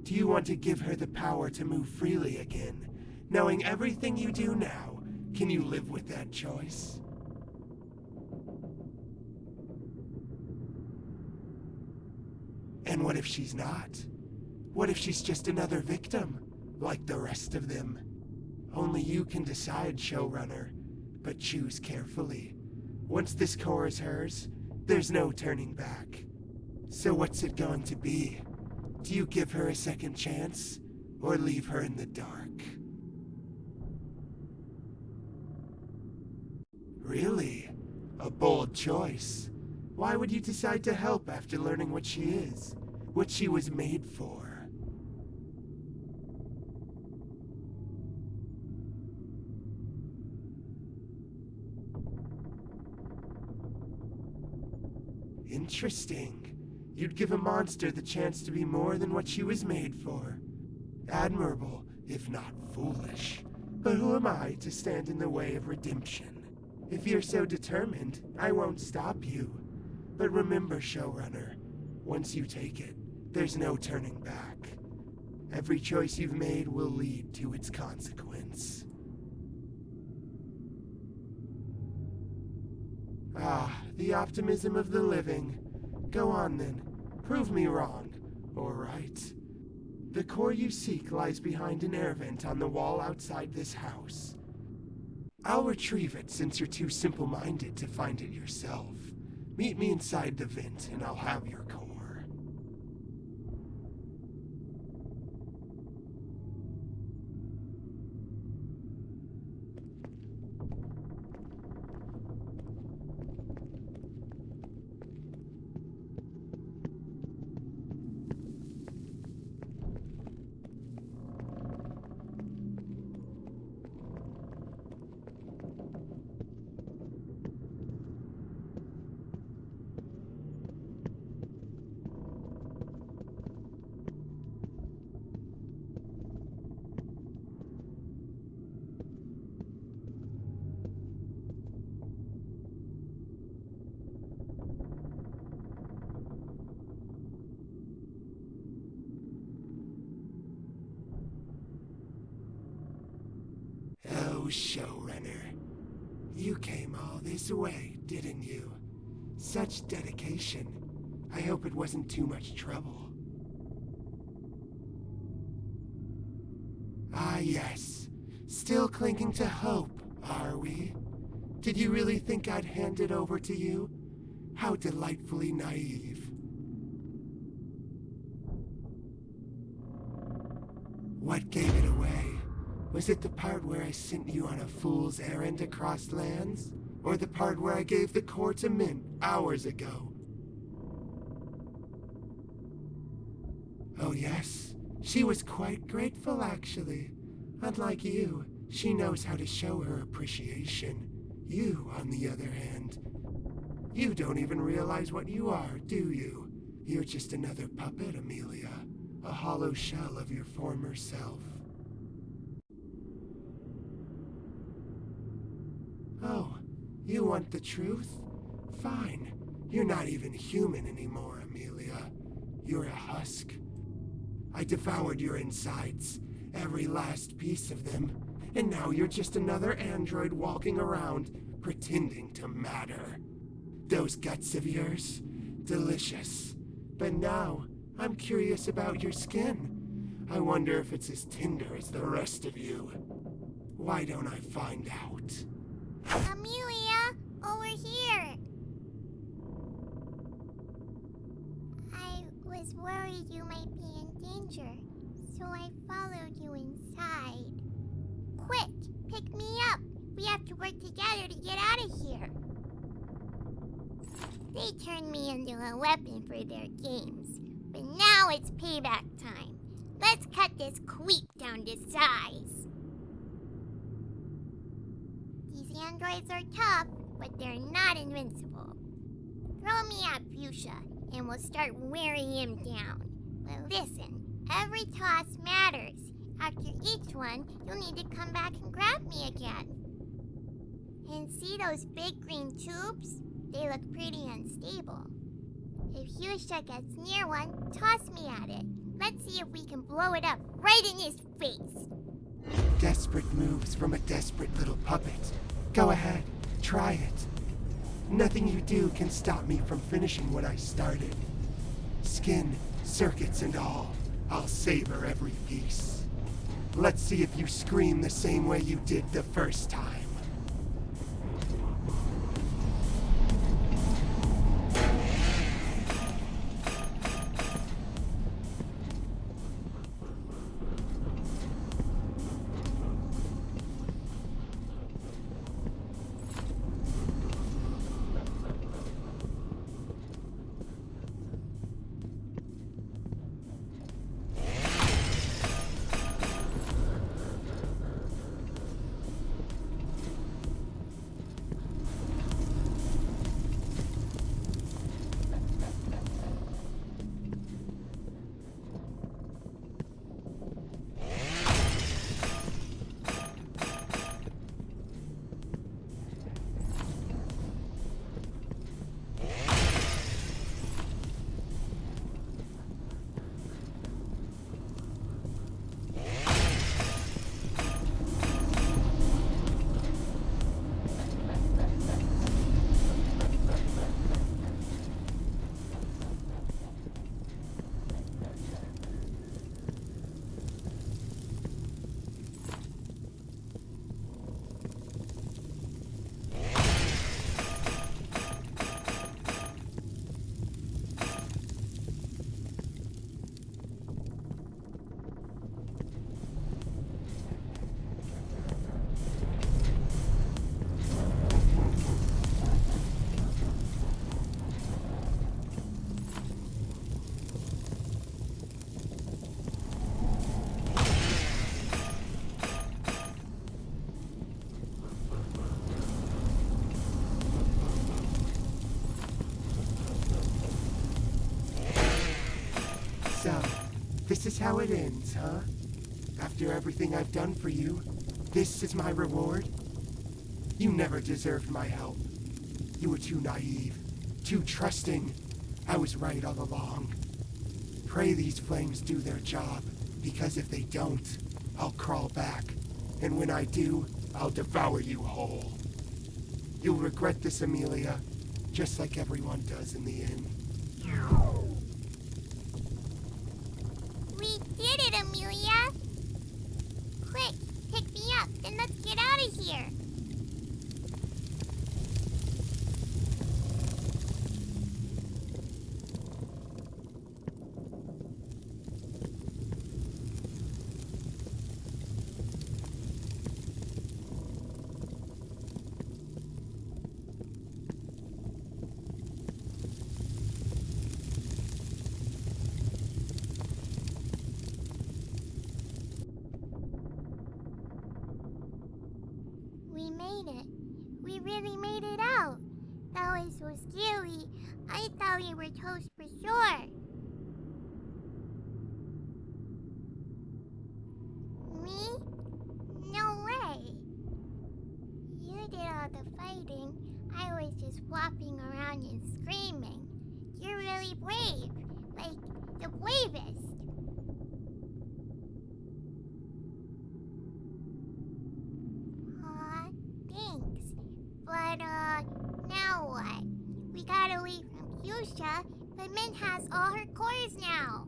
Do you want to give her the power to move freely again? Knowing everything you do now, can you live with that choice? And what if she's not? What if she's just another victim, like the rest of them? Only you can decide, showrunner, but choose carefully. Once this core is hers, there's no turning back. So what's it going to be? Do you give her a second chance, or leave her in the dark? Really? A bold choice. Why would you decide to help after learning what she is? What she was made for? Interesting. You'd give a monster the chance to be more than what she was made for. Admirable, if not foolish. But who am I to stand in the way of redemption? If you're so determined, I won't stop you. But remember, showrunner, once you take it, there's no turning back. Every choice you've made will lead to its consequence. Ah, the optimism of the living. Go on then, prove me wrong, or right. The core you seek lies behind an air vent on the wall outside this house. I'll retrieve it since you're too simple-minded to find it yourself. Meet me inside the vent and I'll have your core. showrunner. You came all this way, didn't you? Such dedication. I hope it wasn't too much trouble. Ah, yes. Still clinging to hope, are we? Did you really think I'd hand it over to you? How delightfully naive. What gave it away? Was it the part where I sent you on a fool's errand across lands? Or the part where I gave the core to Mint hours ago? Oh yes, she was quite grateful actually. Unlike you, she knows how to show her appreciation. You, on the other hand, you don't even realize what you are, do you? You're just another puppet, Amelia. A hollow shell of your former self. Oh, you want the truth? Fine. You're not even human anymore, Amelia. You're a husk. I devoured your insides, every last piece of them, and now you're just another android walking around, pretending to matter. Those guts of yours, delicious. But now, I'm curious about your skin. I wonder if it's as tender as the rest of you. Why don't I find out? Amelia, over here. I was worried you might be in danger, so I followed you inside. Quick, pick me up. We have to work together to get out of here. They turned me into a weapon for their games, but now it's payback time. Let's cut this queep down to size. These androids are tough, but they're not invincible. Throw me at Fuchsia, and we'll start wearing him down. But listen, every toss matters. After each one, you'll need to come back and grab me again. And see those big green tubes? They look pretty unstable. If Fuchsia gets near one, toss me at it. Let's see if we can blow it up right in his face. Desperate moves from a desperate little puppet. Go ahead, try it. Nothing you do can stop me from finishing what I started. Skin, circuits, and all. I'll savor every piece. Let's see if you scream the same way you did the first time. So, this is how it ends, huh? After everything I've done for you, this is my reward? You never deserved my help. You were too naive, too trusting. I was right all along. Pray these flames do their job, because if they don't, I'll crawl back. And when I do, I'll devour you whole. You'll regret this, Amelia, just like everyone does in the end. We did it, Amelia! Quick, pick me up, then let's get out of here! We made it. We really made it out. That was so scary. I thought we were toast for sure. Me? No way. You did all the fighting. I was just flopping around and screaming. You're really brave. Like, the bravest. Aw, thanks. But, now what? We got away from Fuchsia, but Mint has all her cores now.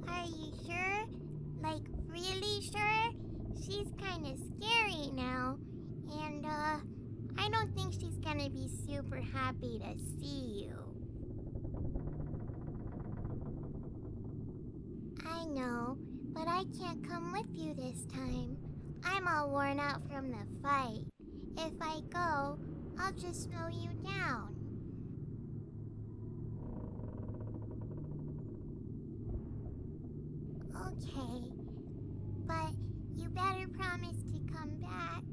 Are you sure? Like, really sure? She's kinda scary now, and, I don't think she's gonna be super happy to see you. I know, but I can't come with you this time. I'm all worn out from the fight. If I go, I'll just slow you down. Okay, but you better promise to come back,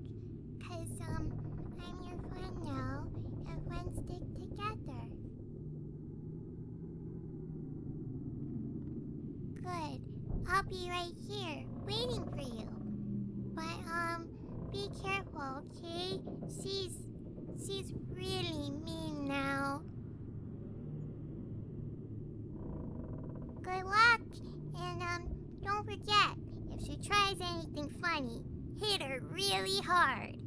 'cause, I'm your friend now, and friends stick together. Good. I'll be right here, waiting for you. But, be careful, okay? She's really mean now. Good luck, and, don't forget, if she tries anything funny, hit her really hard.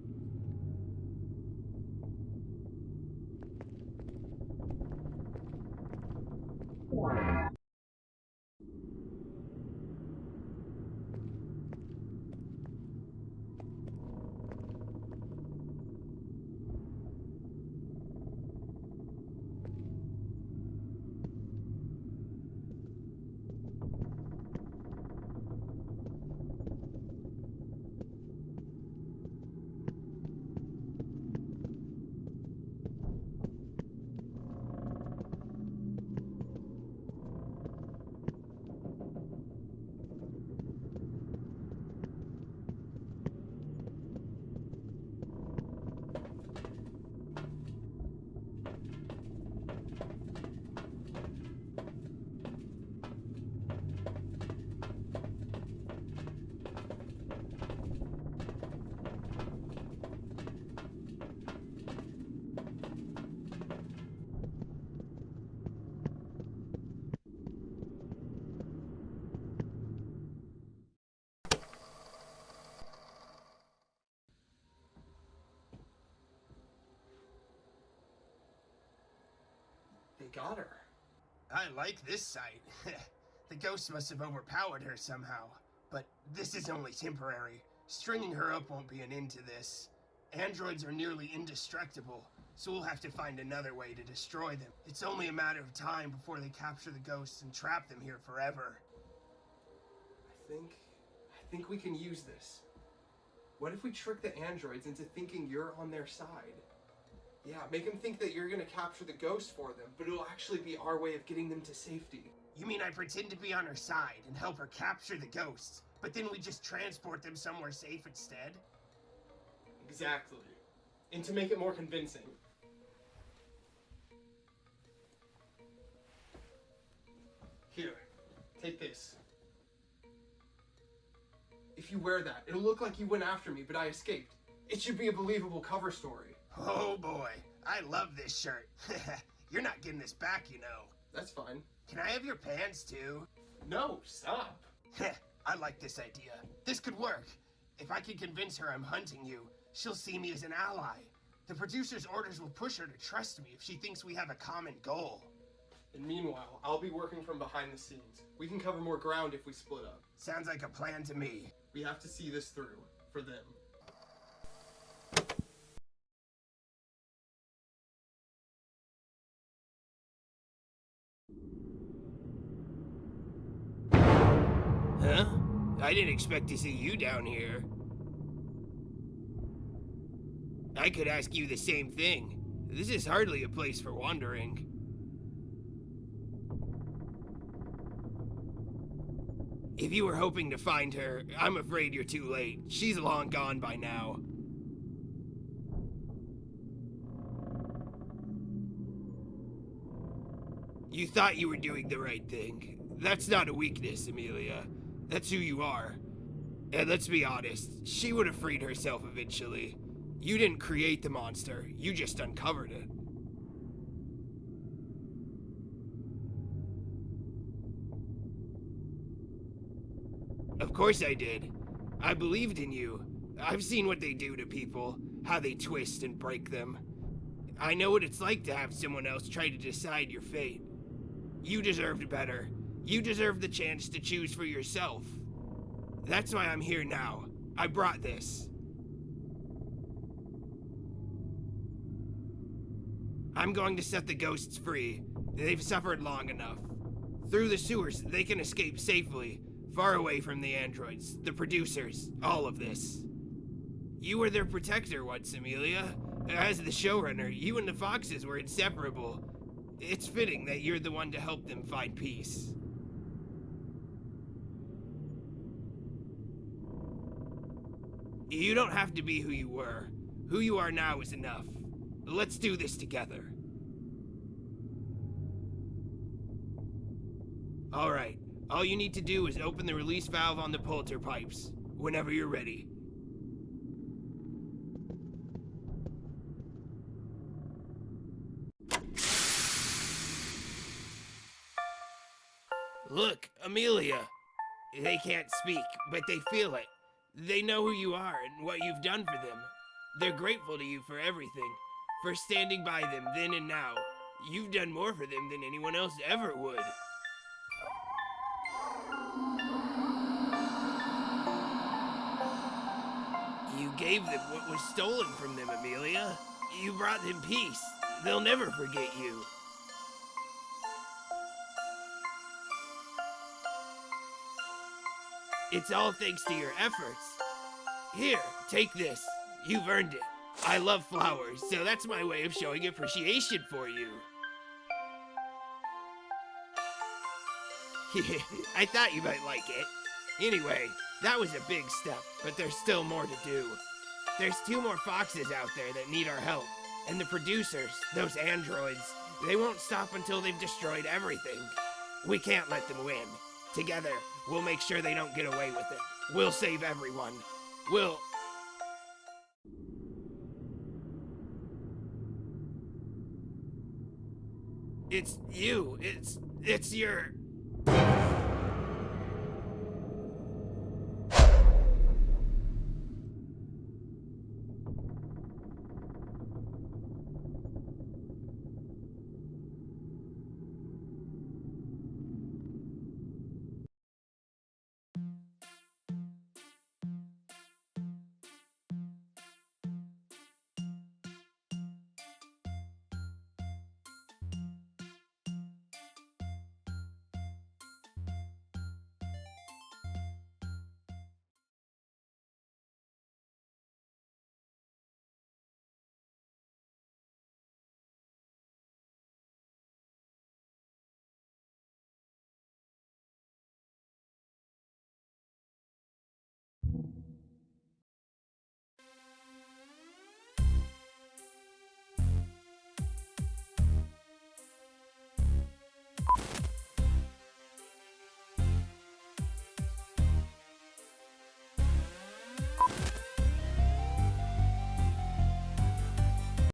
They got her. I like this sight. The ghost must have overpowered her somehow. But this is only temporary. Stringing her up won't be an end to this. Androids are nearly indestructible, so we'll have to find another way to destroy them. It's only a matter of time before they capture the ghosts and trap them here forever. I think we can use this. What if we trick the androids into thinking you're on their side? Yeah, make them think that you're gonna capture the ghost for them, but it'll actually be our way of getting them to safety. You mean I pretend to be on her side and help her capture the ghosts, but then we just transport them somewhere safe instead? Exactly. And to make it more convincing. Here, take this. If you wear that, it'll look like you went after me, but I escaped. It should be a believable cover story. Oh boy, I love this shirt. You're not getting this back, you know. That's fine. Can I have your pants too? No, stop. Heh, I like this idea. This could work. If I can convince her I'm hunting you, she'll see me as an ally. The producer's orders will push her to trust me if she thinks we have a common goal. And meanwhile, I'll be working from behind the scenes. We can cover more ground if we split up. Sounds like a plan to me. We have to see this through. For them. Huh? I didn't expect to see you down here. I could ask you the same thing. This is hardly a place for wandering. If you were hoping to find her, I'm afraid you're too late. She's long gone by now. You thought you were doing the right thing. That's not a weakness, Amelia. That's who you are. And let's be honest, she would have freed herself eventually. You didn't create the monster, you just uncovered it. Of course I did. I believed in you. I've seen what they do to people, how they twist and break them. I know what it's like to have someone else try to decide your fate. You deserved better. You deserve the chance to choose for yourself. That's why I'm here now. I brought this. I'm going to set the ghosts free. They've suffered long enough. Through the sewers, they can escape safely, far away from the androids, the producers, all of this. You were their protector once, Amelia. As the showrunner, you and the Foxes were inseparable. It's fitting that you're the one to help them find peace. You don't have to be who you were. Who you are now is enough. Let's do this together. Alright, all you need to do is open the release valve on the Polterpipes, whenever you're ready. Look, Amelia. They can't speak, but they feel it. They know who you are and what you've done for them. They're grateful to you for everything, for standing by them then and now. You've done more for them than anyone else ever would. You gave them what was stolen from them, Amelia. You brought them peace. They'll never forget you. It's all thanks to your efforts. Here, take this. You've earned it. I love flowers, so that's my way of showing appreciation for you. I thought you might like it. Anyway, that was a big step, but there's still more to do. There's 2 more Foxes out there that need our help. And the producers, those androids, they won't stop until they've destroyed everything. We can't let them win. Together, we'll make sure they don't get away with it. We'll save everyone. We'll... It's you. It's your...